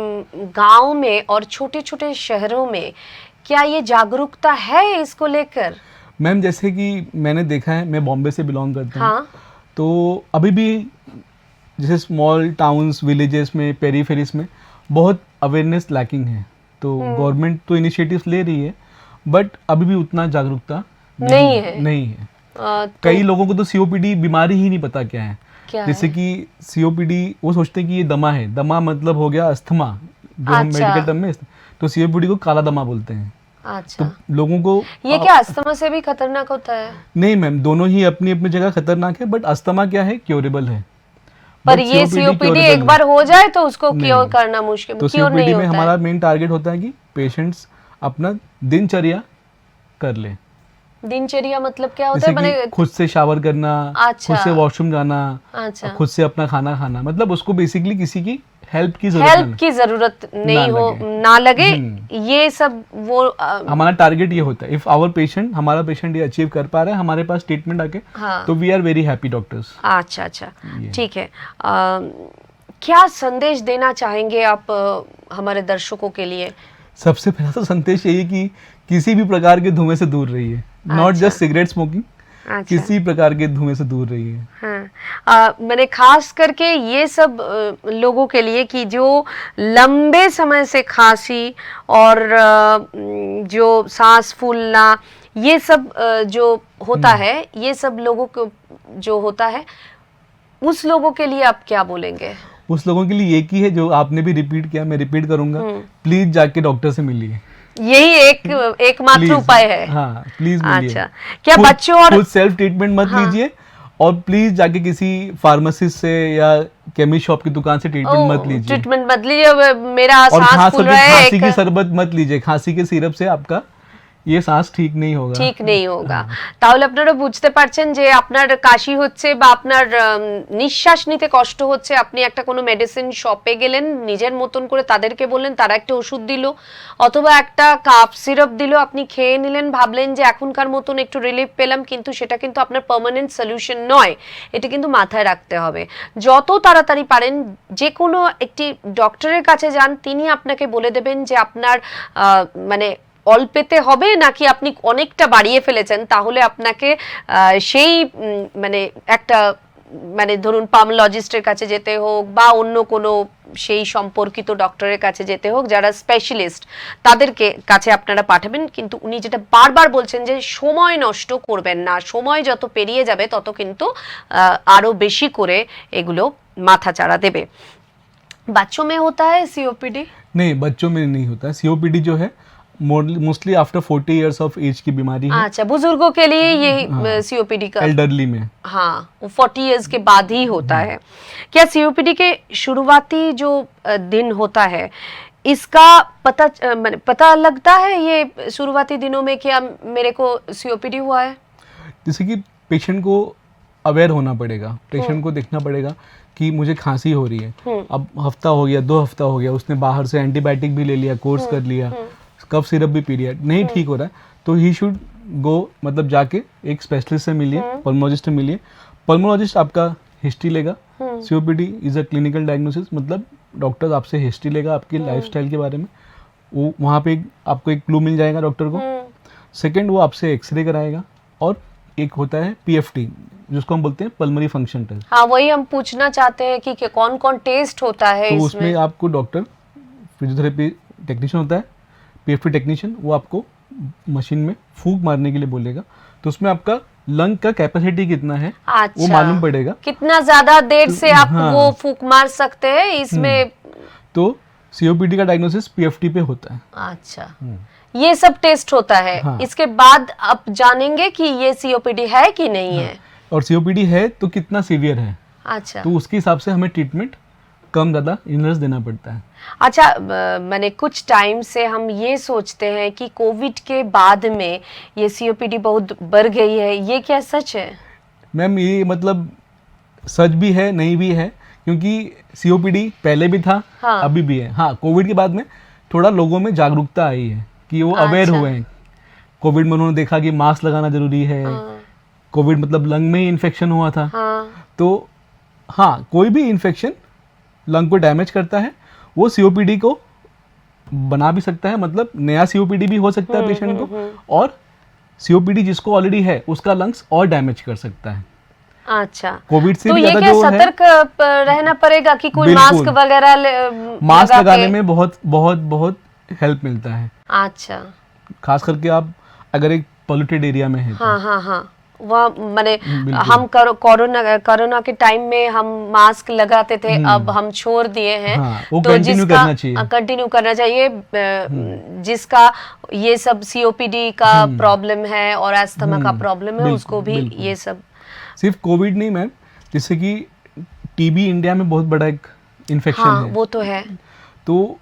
गांव में और छोटे छोटे शहरों में क्या ये जागरूकता है इसको लेकर? मैम, जैसे कि मैंने देखा है, मैं बॉम्बे से बिलोंग करता हूँ। हाँ? तो अभी भी जैसे स्मॉल टाउन्स, विलेजेस में, पेरीफेरीज में बहुत अवेयरनेस लैकिंग है। तो गवर्नमेंट तो इनिशिएटिव्स ले रही है, बट अभी भी उतना जागरूकता नहीं है। कई लोगों को तो सीओपीडी बीमारी ही नहीं पता क्या है। जैसे कि सीओपीडी वो सोचते हैं कि ये दमा है, दमा मतलब हो गया अस्थमा, जो हम मेडिकल टर्म में, तो सीओपीडी को काला दमा बोलते हैं। अच्छा, तो लोगों को ये क्या अस्थमा से भी खतरनाक होता है? नहीं मैम, दोनों ही अपनी अपनी जगह खतरनाक है, बट अस्थमा क्या है, क्योरेबल है। पर ये सीओपीडी एक बार हो जाए तो उसको क्योर करना मुश्किल, तो सीओपीडी में हमारा मेन टारगेट होता है कि पेशेंट्स अपना दिनचर्या कर ले। दिनचर्या मतलब क्या होता है? मैंने खुद से शावर करना, अच्छा, खुद से वॉशरूम जाना, अच्छा, खुद से अपना खाना खाना, मतलब उसको बेसिकली किसी की हेल्प की जरूरत ना लगे। ये सब वो हमारा टारगेट ये होता है। इफ आवर पेशेंट, हमारा पेशेंट ये अचीव कर पा रहा है हमारे पास ट्रीटमेंट आके, तो we are very happy doctors. अच्छा, ठीक है। क्या संदेश देना चाहेंगे आप हमारे दर्शकों के लिए? सबसे पहला तो संदेश यही कि किसी भी प्रकार के धुएं से दूर रहिए, नॉट जस्ट सिगरेट स्मोकिंग, किसी प्रकार के धुएं से दूर रहिए। हाँ, मैंने खास करके ये सब लोगों के लिए कि जो लंबे समय से खांसी और जो सांस फूलना, ये सब जो होता है, ये सब लोगों को जो होता है, उस लोगों के लिए आप क्या बोलेंगे? उस लोगों के लिए एक ही है जो आपने भी रिपीट किया, मैं रिपीट करूंगा, प्लीज जाके डॉक्टर से मिलिए। यही एकमात्र प्लीज, उपाय है। हाँ प्लीज मिलिए। अच्छा, क्या बच्चों और खुद सेल्फ ट्रीटमेंट मत लीजिए, और प्लीज जाके किसी फार्मासिस्ट से या केमिस्ट शॉप की दुकान से ट्रीटमेंट मत लीजिए। ट्रीटमेंट मत लीजिए, मेरा और सांस खास फूल करके रहा है, खांसी की शरबत मत लीजिए, खांसी के सिरप से आपका ये सांस ঠিক নেই होगा। ঠিক নেই হোগা। তাহলে আপনারা বুঝতে পারছেন যে আপনার কাশি হচ্ছে বা আপনার নিঃশ্বাস নিতে কষ্ট হচ্ছে, আপনি একটা কোনো মেডিসিন শপে গেলেন, নিজের মতন করে তাদেরকে বললেন, তারা একটা ওষুধ দিল অথবা একটা কাফ সিরাপ দিল, আপনি খেয়ে নিলেন, ভাবলেন যে এখনকার মতন একটু রিলিফ পেলাম, কিন্তু সেটা কিন্তু আপনার পার্মানেন্ট সলিউশন নয়। এটা কিন্তু মাথায় রাখতে হবে। যত তাড়াতাড়ি পারেন যে কোনো একটি ডক্টরের কাছে যান, তিনি আপনাকে বলে দেবেন যে আপনার মানে অল্পেতে হবে নাকি আপনি অনেকটা বাড়িয়ে ফেলেছেন, তাহলে আপনাকে সেই মানে একটা মানে ধরুন পালমোলজিস্টের কাছে যেতে হোক বা অন্য কোনো সেই সম্পর্কিত ডক্টরের কাছে যেতে হোক যারা স্পেশালিস্ট, তাদেরকে কাছে আপনারা পাঠাবেন। কিন্তু উনি যেটা বারবার বলছেন যে সময় নষ্ট করবেন না, সময় যত পেরিয়ে যাবে তত কিন্তু আরো বেশি করে এগুলো মাথাচাড়া দেবে। बच्चों में होता है सीओपीडी? नहीं, बच्चों में नहीं होता है। सीओपीडी जो है mostly after 40 years of age की बीमारी है। अच्छा, बुजुर्गों के लिए ये सीओपीडी का एल्डरली में, हाँ, वो 40 इयर्स के बाद ही होता है। क्या सीओपीडी के शुरुआती जो दिन होता है इसका पता लगता है ये शुरुआती दिनों में क्या मेरे को सीओपीडी हुआ है? जैसे कि पेशेंट को अवेयर होना पड़ेगा, पेशेंट को देखना पड़ेगा कि मुझे खांसी हो रही है, अब हफ्ता हो गया, 2 हफ्ता हो गया, उसने बाहर से एंटीबायोटिक भी ले लिया, कोर्स कर लिया, कफ सिरप भी पी लिया, नहीं ठीक हो रहा है, तो ही शुड गो, मतलब जाके एक स्पेशलिस्ट से मिलिए, पल्मोलॉजिस्ट से मिलिए। पल्मोलॉजिस्ट आपका हिस्ट्री लेगा। COPD is a clinical diagnosis, मतलब डॉक्टर आपसे हिस्ट्री लेगा आपकी लाइफस्टाइल के बारे में, वो वहाँ पे आपको एक क्लू मिल जाएगा डॉक्टर को। सेकेंड, वो आपसे एक्सरे कराएगा, और एक होता है पीएफटी जिसको हम बोलते हैं पल्मोनरी फंक्शन टेस्ट। हाँ, वही हम पूछना चाहते हैं कि कौन कौन टेस्ट होता है तो इसमें? उसमें आपको डॉक्टर, फिजियोथेरेपी टेक्नीशियन होता है, पीएफटी टेक्नीशियन, वो आपको मशीन में फूंक मारने के लिए बोलेगा, तो उसमें आपका लंग का कैपेसिटी कितना है वो मालूम पड़ेगा, कितना ज्यादा देर से आप वो फूंक मार सकते हैं इसमें। तो सीओपीडी का डायग्नोसिस पीएफटी पे होता है। अच्छा, ये सब टेस्ट होता है। हाँ। इसके बाद आप जानेंगे कि ये सीओपीडी है कि नहीं है, और सीओपीडी है तो कितना सीवियर है, अच्छा, तो उसके हिसाब से हमें ट्रीटमेंट कम ज़्यादा इनर्स देना पड़ता है। अच्छा, मैंने कुछ टाइम से हम ये सोचते हैं कि कोविड के बाद में ये सीओपीडी बहुत बढ़ गई है, ये क्या सच है? मैम, ये मतलब सच भी है, नहीं भी है, क्योंकि सीओपीडी पहले भी था, हाँ। अभी भी है। हाँ, कोविड के बाद में थोड़ा लोगों में जागरूकता आई है कि वो अवेयर अच्छा। हुए हैं। कोविड में उन्होंने देखा कि मास्क लगाना जरूरी है, कोविड मतलब लंग में ही इन्फेक्शन हुआ था, हाँ, तो हाँ, कोई भी इन्फेक्शन लंग को डैमेज करता है, वो सीओपीडी को बना भी सकता है, मतलब नया सीओपीडी भी हो सकता है पेशेंट को, और सीओपीडी जिसको ऑलरेडी है उसका लंग्स और डैमेज कर सकता है। अच्छा, कोविड से तो भी ये ज्यादा क्या जो है, सतर्क रहना पड़ेगा कि कोई बिल्कुल। मास्क वगैरह मास्क लगा लगाने के? में बहुत बहुत बहुत हेल्प मिलता है, अच्छा, खास करके आप अगर एक पोल्यूटेड एरिया में है तो। हाँ हाँ हाँ, वह माने बिल्कुल। हम कोरोना के टाइम में हम मास्क लगाते थे, अब हम छोड़ दिए हैं, हाँ, वो तो continue करना चाहिए। कंटिन्यू करना चाहिए। जिसका ये सब सीओपीडी का प्रॉब्लम है और अस्थमा का प्रॉब्लम है, बिल्कुल, उसको भी बिल्कुल। ये सब। सिर्फ कोविड नहीं मैम, जैसे कि टीबी इंडिया में बहुत बड़ा एक इन्फेक्शन हाँ, है, वो तो है। तो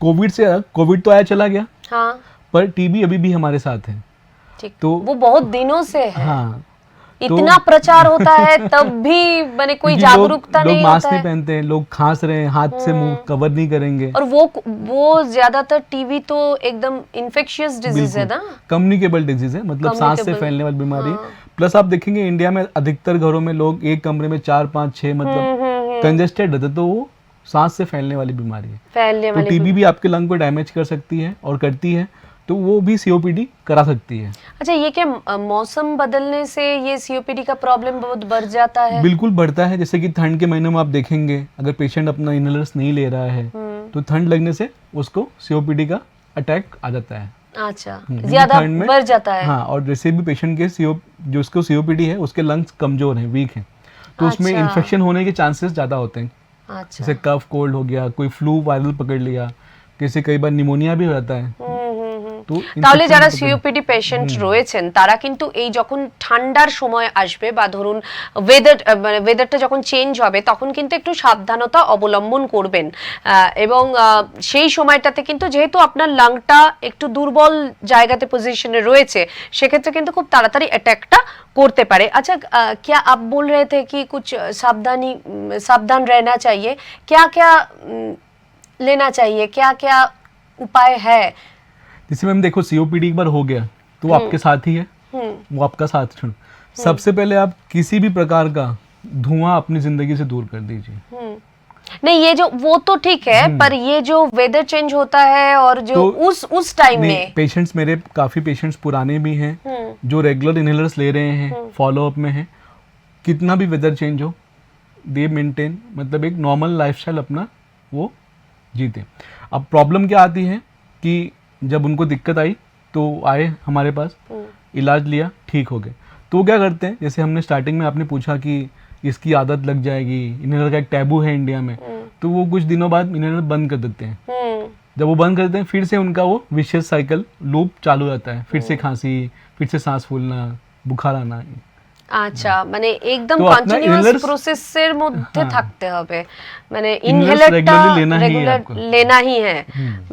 कोविड से अलग, कोविड तो आया चला गया, हाँ, पर टीबी अभी भी हमारे साथ है। ठीक, तो वो बहुत दिनों से है। हाँ, इतना प्रचार होता है तब भी मैंने कोई क्योंकि जागरूकता लोग नहीं मास्क होता नहीं है। पहनते हैं, लोग खांस रहे हैं, हाथ से मुंह कवर नहीं करेंगे। और वो ज्यादातर टीबी तो एकदम इन्फेक्शियस डिजीज है ना, कम्युनिकेबल डिजीज है, मतलब सांस से Communicable, फैलने वाली बीमारी है। प्लस आप देखेंगे इंडिया में अधिकतर घरों में लोग एक कमरे में 4 5 6 मतलब कंजेस्टेड रहते, तो वो सांस से फैलने वाली बीमारी है। फैलने तो वाली। टीबी भी आपके लंग को डैमेज कर सकती है और करती है, तो वो भी सीओपीडी करा सकती है। अच्छा, ये क्या मौसम बदलने से ये सीओपीडी का प्रॉब्लम बहुत बढ़ जाता है? बिल्कुल बढ़ता है, जैसे कि ठंड के महीनों में आप देखेंगे अगर पेशेंट अपना इनहेलर्स नहीं ले रहा है तो ठंड लगने से उसको सीओपीडी का अटैक आ जाता है। अच्छा, क्योंकि ज्यादा ठंड में- बढ़ जाता है। हाँ, और जैसे भी पेशेंट के जो उसको सीओपीडी है उसके लंग्स कमजोर हैं, वीक हैं, तो उसमें अच्छा। इन्फेक्शन होने के चांसेस ज़्यादा होते हैं। अच्छा। जैसे कफ कोल्ड हो गया, कोई फ्लू वायरल पकड़ लिया, किसी कई बार निमोनिया भी हो जाता है। তো তাহলে infection যারা হতে পারে। সিওপিডি পেশেন্ট রয়েছেন তারা কিন্তু এই যখন ঠান্ডার সময় আসবে বা ধরুন ওয়েদারটা যখন চেঞ্জ হবে তখন কিন্তু একটু সাবধানতা অবলম্বন করবেন, এবং সেই সময়টাতে কিন্তু যেহেতু আপনার লাংটা একটু দুর্বল জায়গাতে পজিশনে রয়েছে সেক্ষেত্রে কিন্তু খুব তাড়াতাড়ি অ্যাটাকটা করতে পারে। আচ্ছা, क्या आप बोल रहे थे कि कुछ सावधान रहना चाहिए, क्या क्या लेना चाहिए, क्या क्या उपाय है? जैसे मैम देखो सीओपीडी एक बार हो गया तो वो आपके साथ ही है, वो आपका साथ छोड़। सबसे पहले आप किसी भी प्रकार का धुआं अपनी जिंदगी से दूर कर दीजिए। नहीं, ये जो वो तो ठीक है, पर ये जो वेदर चेंज होता है और जो तो उस टाइम में पेशेंट्स, मेरे काफी पेशेंट्स पुराने भी हैं जो रेगुलर इनहेलर्स ले रहे हैं, फॉलो अप में हैं, कितना भी वेदर चेंज हो दे मेंटेन, मतलब एक नॉर्मल लाइफस्टाइल अपना वो जीते। अब प्रॉब्लम क्या आती है कि जब उनको दिक्कत आई तो आए हमारे पास, इलाज लिया, ठीक हो गए। तो क्या करते हैं, जैसे हमने स्टार्टिंग में आपने पूछा कि इसकी आदत लग जाएगी, इनहेलर का एक टैबू है इंडिया में, तो वो कुछ दिनों बाद इनहेलर बंद कर देते हैं। जब वो बंद कर देते हैं फिर से उनका वो विशियस साइकिल लूप चालू रहता है, फिर से खांसी, फिर से सांस फूलना, बुखार आना। আচ্ছা, মানে একদম তো আপনার কন্টিনিউয়াস inhalers- প্রসেসের মধ্যে হ্যাঁ। থাকতে হবে, মানে Inhalers ইনহেলারটা regularly लेना ही है রেগুলার आपको। লেনা হি হ্যাঁ,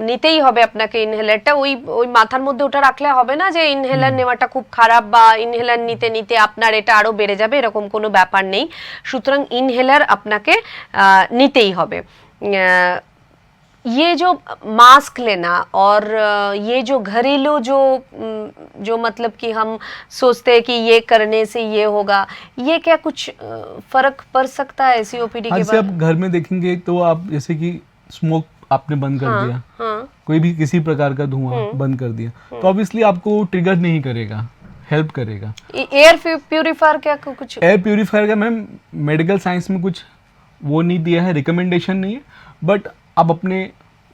নিতেই হবে আপনাকে ইনহেলারটা। ওই ওই মাথার মধ্যে ওটা রাখলে হবে না যে ইনহেলার নেওয়াটা খুব খারাপ বা ইনহেলার নিতে নিতে আপনার এটা আরো বেড়ে যাবে, এরকম কোনো ব্যাপার নেই। সুতরাং ইনহেলার আপনাকে নিতেই হবে। ये जो मास्क लेना और ये जो घरेलू जो मतलब कि हम सोचते हैं कि ये करने से ये होगा, ये क्या कुछ फर्क पड़ सकता है सीओपीडी के जैसे बाद? आप घर में देखेंगे तो आप जैसे कि स्मोक आपने बंद कर दिया, हाँ, कोई भी किसी प्रकार का धुआं बंद कर दिया, तो ऑब्वियसली आपको ट्रिगर नहीं करेगा, हेल्प करेगा। एयर प्यूरिफायर क्या कुछ? एयर प्यूरिफायर का मैम मेडिकल साइंस में कुछ वो नहीं दिया है, रिकमेंडेशन नहीं है, बट आप अपने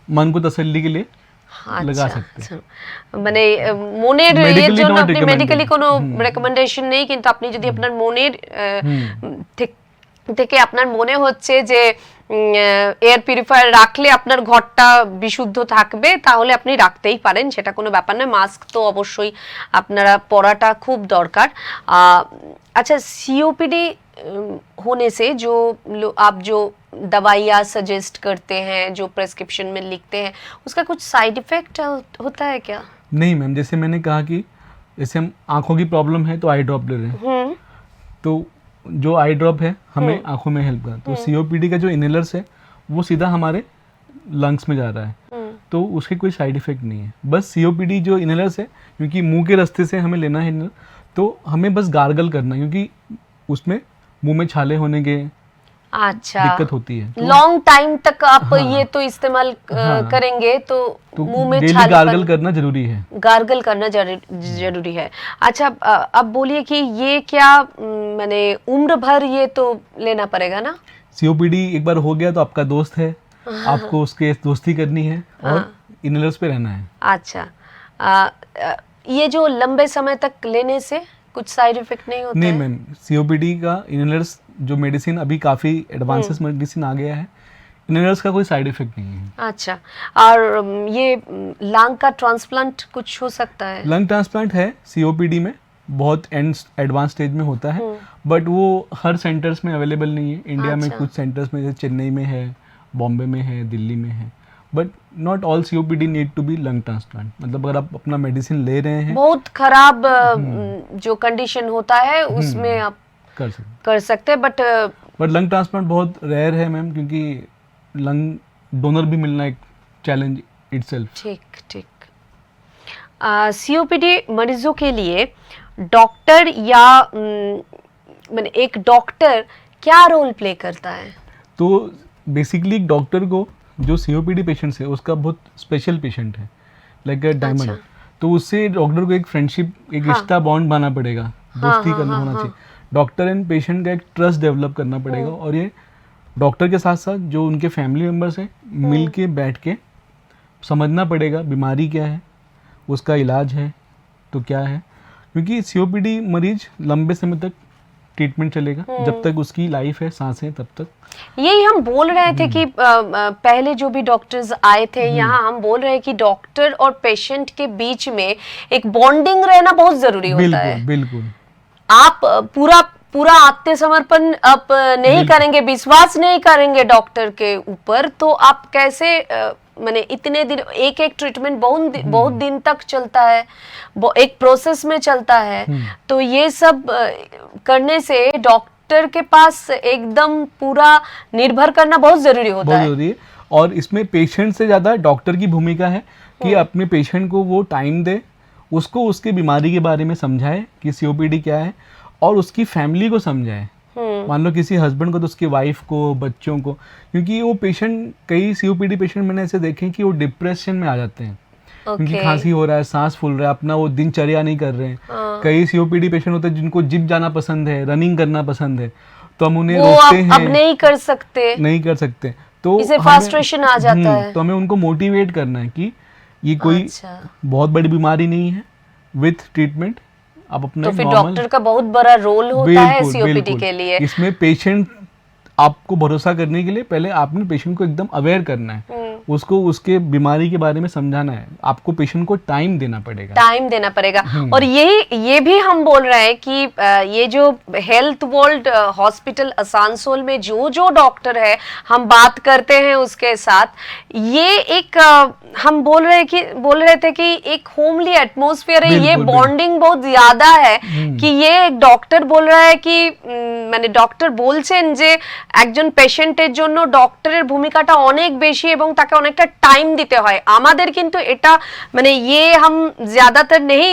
मन को तसल्ली के लिए लगा सकते हैं। মানে মনের এর Medically জন্য not আপনি recommended। মেডিকেলি কোনো রেকমেন্ডেশন নেই, কিন্তু আপনি যদি আপনার মনের থেকে আপনার মনে হচ্ছে যে এয়ার পিউরিফায়ার রাখলে আপনার ঘরটা বিশুদ্ধ থাকবে তাহলে আপনি রাখতেই পারেন, সেটা কোনো ব্যাপার নয়। মাস্ক তো অবশ্যই আপনারা পরাটা খুব দরকার। अच्छा, सीओपीडी होने से जो आप जो दवाइयाँ सजेस्ट करते हैं, जो प्रेस्क्रिप्शन में लिखते हैं, उसका कुछ साइड इफेक्ट होता है क्या? नहीं मैम, जैसे मैंने कहा कि जैसे हम आंखों की प्रॉब्लम है तो आई ड्रॉप ले रहे हैं, तो जो आई ड्रॉप है हमें आंखों में हेल्प करता है। तो सीओपीडी का जो इनहेलर्स है वो सीधा हमारे लंग्स में जा रहा है, तो उसके कोई साइड इफेक्ट नहीं है। बस सीओपीडी जो इनहेलर्स है, क्योंकि मुंह के रास्ते से हमें लेना है इनहेलर, तो हमें बस गार्गल करना है, क्योंकि उसमें मुंह में छाले होने के अच्छा, दिक्कत होती है। लॉन्ग टाइम तक आप ये तो इस्तेमाल करेंगे तो मुंह में डेली छाले गार्गल करना जरूरी है। गार्गल करना जरूरी है। अच्छा, अब बोलिए कि ये क्या मैंने उम्र भर ये तो लेना पड़ेगा ना? सीओपीडी एक बार हो गया तो आपका दोस्त है, आपको उसके दोस्ती करनी है और इनहेलर्स पे रहना है। अच्छा, ये जो लंबे समय तक लेने से कुछ साइड इफेक्ट नहीं होता नहीं है? मैम, सीओपीडी का इनहेलर्स जो मेडिसिन अभी काफ़ी एडवांसेस मेडिसिन आ गया है, इनहेलर्स का कोई साइड इफेक्ट नहीं है। अच्छा, और ये लंग का ट्रांसप्लांट कुछ हो सकता है? लंग ट्रांसप्लांट है सीओपीडी में, बहुत एडवांस स्टेज में होता है, बट वो हर सेंटर्स में अवेलेबल नहीं है। इंडिया में अच्छा। कुछ सेंटर्स में, जैसे चेन्नई में है, बॉम्बे में है, दिल्ली में है, but not all COPD need to be lung transplant. मतलब अगर आप अपना मेडिसिन ले रहे हैं, बहुत खराब जो कंडीशन होता है उसमें आप कर सकते हैं, बट लंग ट्रांसप्लांट बहुत रेयर है मैम, क्योंकि लंग डोनर भी मिलना एक चैलेंज इटसेल्फ। ठीक ठीक। सीओपीडी मरीजों के लिए डॉक्टर या मैंने एक डॉक्टर क्या रोल प्ले करता है? तो बेसिकली एक डॉक्टर को जो सीओपीडी पेशेंट्स है उसका बहुत स्पेशल पेशेंट है, लाइक अ डायमंड, तो उससे डॉक्टर को एक फ्रेंडशिप, एक रिश्ता बॉन्ड बनाना पड़ेगा, दोस्ती करना होना चाहिए। डॉक्टर एंड पेशेंट का एक ट्रस्ट डेवलप करना पड़ेगा, और ये डॉक्टर के साथ साथ जो उनके फैमिली मेम्बर्स हैं मिल के बैठ के समझना पड़ेगा बीमारी क्या है, उसका इलाज है तो क्या है, क्योंकि सीओपीडी मरीज लंबे समय तक ट्रीटमेंट चलेगा, जब तक उसकी लाइफ है, सांसें, तब तक। यही हम बोल रहे थे कि पहले जो भी डॉक्टर्स आए थे यहाँ, हम बोल रहे हैं कि डॉक्टर और पेशेंट के बीच में एक बॉन्डिंग रहना बहुत जरूरी होता है। बिल्कुल। आप पूरा आत्मसमर्पण आप नहीं करेंगे, विश्वास नहीं करेंगे डॉक्टर के ऊपर, तो आप कैसे माने इतने दिन एक ट्रीटमेंट बहुत दिन तक चलता है, एक प्रोसेस में चलता है, तो ये सब करने से डॉक्टर के पास एकदम पूरा निर्भर करना बहुत जरूरी होता है। बहुत जरूरी है। और इसमें पेशेंट से ज्यादा डॉक्टर की भूमिका है कि अपने पेशेंट को वो टाइम दे, उसको उसकी बीमारी के बारे में समझाए कि सीओपीडी क्या है, और उसकी फैमिली को समझाए। मान लो किसी हस्बैंड को तो उसकी वाइफ को, बच्चों को, क्योंकि वो पेशेंट, कई सीओपीडी पेशेंट मैंने ऐसे देखे हैं कि वो डिप्रेशन में आ जाते हैं। उनकी खांसी हो रहा है, सांस फूल रहा है, अपना वो दिनचर्या नहीं कर रहे हैं। कई सीओपीडी पेशेंट होते हैं जिनको जिम जाना पसंद है, रनिंग करना पसंद है, तो हम उन्हें रोकते हैं, अब नहीं कर सकते, तो इसे फ्रस्ट्रेशन आ जाता है। तो हमें उनको मोटिवेट करना है कि ये कोई बहुत बड़ी बीमारी नहीं है, विथ ट्रीटमेंट आप अपने तो फिर डॉक्टर का बहुत बड़ा रोल होता है सीओपीडी के लिए। इसमें पेशेंट आपको भरोसा करने के लिए पहले आपने पेशेंट को एकदम अवेयर करना है, उसको उसके बीमारी के बारे में समझाना है, आपको पेशेंट को टाइम देना पड़ेगा। और ये भी हम बोल रहे हैं कि ये जो हेल्थ वर्ल्ड हॉस्पिटल आसानसोल में जो डॉक्टर है, हम बात करते हैं उसके साथ, ये एक हम बोल रहे थे कि एक होमली एटमॉस्फेयर है, ये बॉन्डिंग बहुत ज्यादा है कि ये एक डॉक्टर बोल रहा है कि মানে ডক্টর বলছেন যে একজন পেশেন্টের জন্য ডক্টরের ভূমিকাটা অনেক বেশি এবং তাকে অনেকটা টাইম দিতে হয়। আমাদের কিন্তু এটা মানে ये हम ज्यादातर नहीं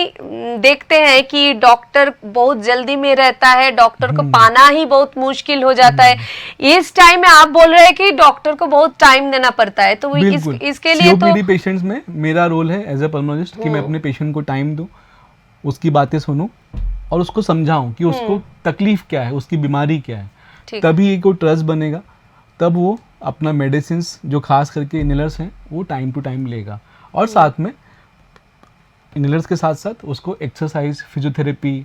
देखते हैं कि डॉक्टर बहुत जल्दी में रहता है, डॉक्टर को पाना ही बहुत मुश्किल हो जाता है। इस टाइम में आप बोल रहे हैं कि डॉक्टर को बहुत टाइम देना पड़ता है, तो इसके लिए तो सीओपीडी पेशेंट्स में मेरा रोल है एज ए पल्मोनोलॉजिस्ट कि मैं अपने पेशेंट को टाइम दूं, उसकी बातें सुनूं और उसको समझाऊं कि उसको तकलीफ क्या है, उसकी बीमारी क्या है, तभी एक ट्रस्ट बनेगा, तब वो अपना मेडिसिन जो खास करके इनहेलर्स हैं वो टाइम टू टाइम लेगा, और साथ में इनहेलर्स के साथ साथ उसको एक्सरसाइज, फिजियोथेरेपी,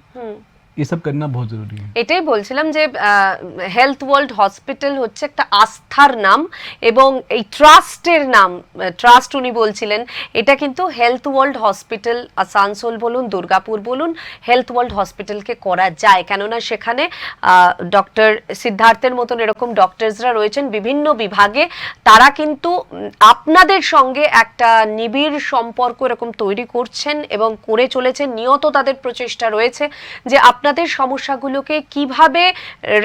ये सब करना बहुत जरूरी है। এটাই বলছিলাম যে হেলথ ওয়ার্ল্ড হসপিটাল হচ্ছে একটা আস্থার নাম এবং এই ট্রাস্টের নাম, ট্রাস্ট উনি বলছিলেন, এটা কিন্তু হেলথ ওয়ার্ল্ড হসপিটাল আসানসোল বলুন, দুর্গাপুর বলুন, হেলথ ওয়ার্ল্ড হসপিটালকে করা যায়, কেননা সেখানে ডক্টর সিদ্ধার্থের মতন এরকম ডক্টরসরা রয়েছেন বিভিন্ন বিভাগে, তারা কিন্তু আপনাদের সঙ্গে একটা নিবিড় সম্পর্ক এরকম তৈরি করছেন এবং করে চলেছেন, নিয়ত তাদের প্রচেষ্টা রয়েছে যে আপনাদের সমস্যাগুলোকে কিভাবে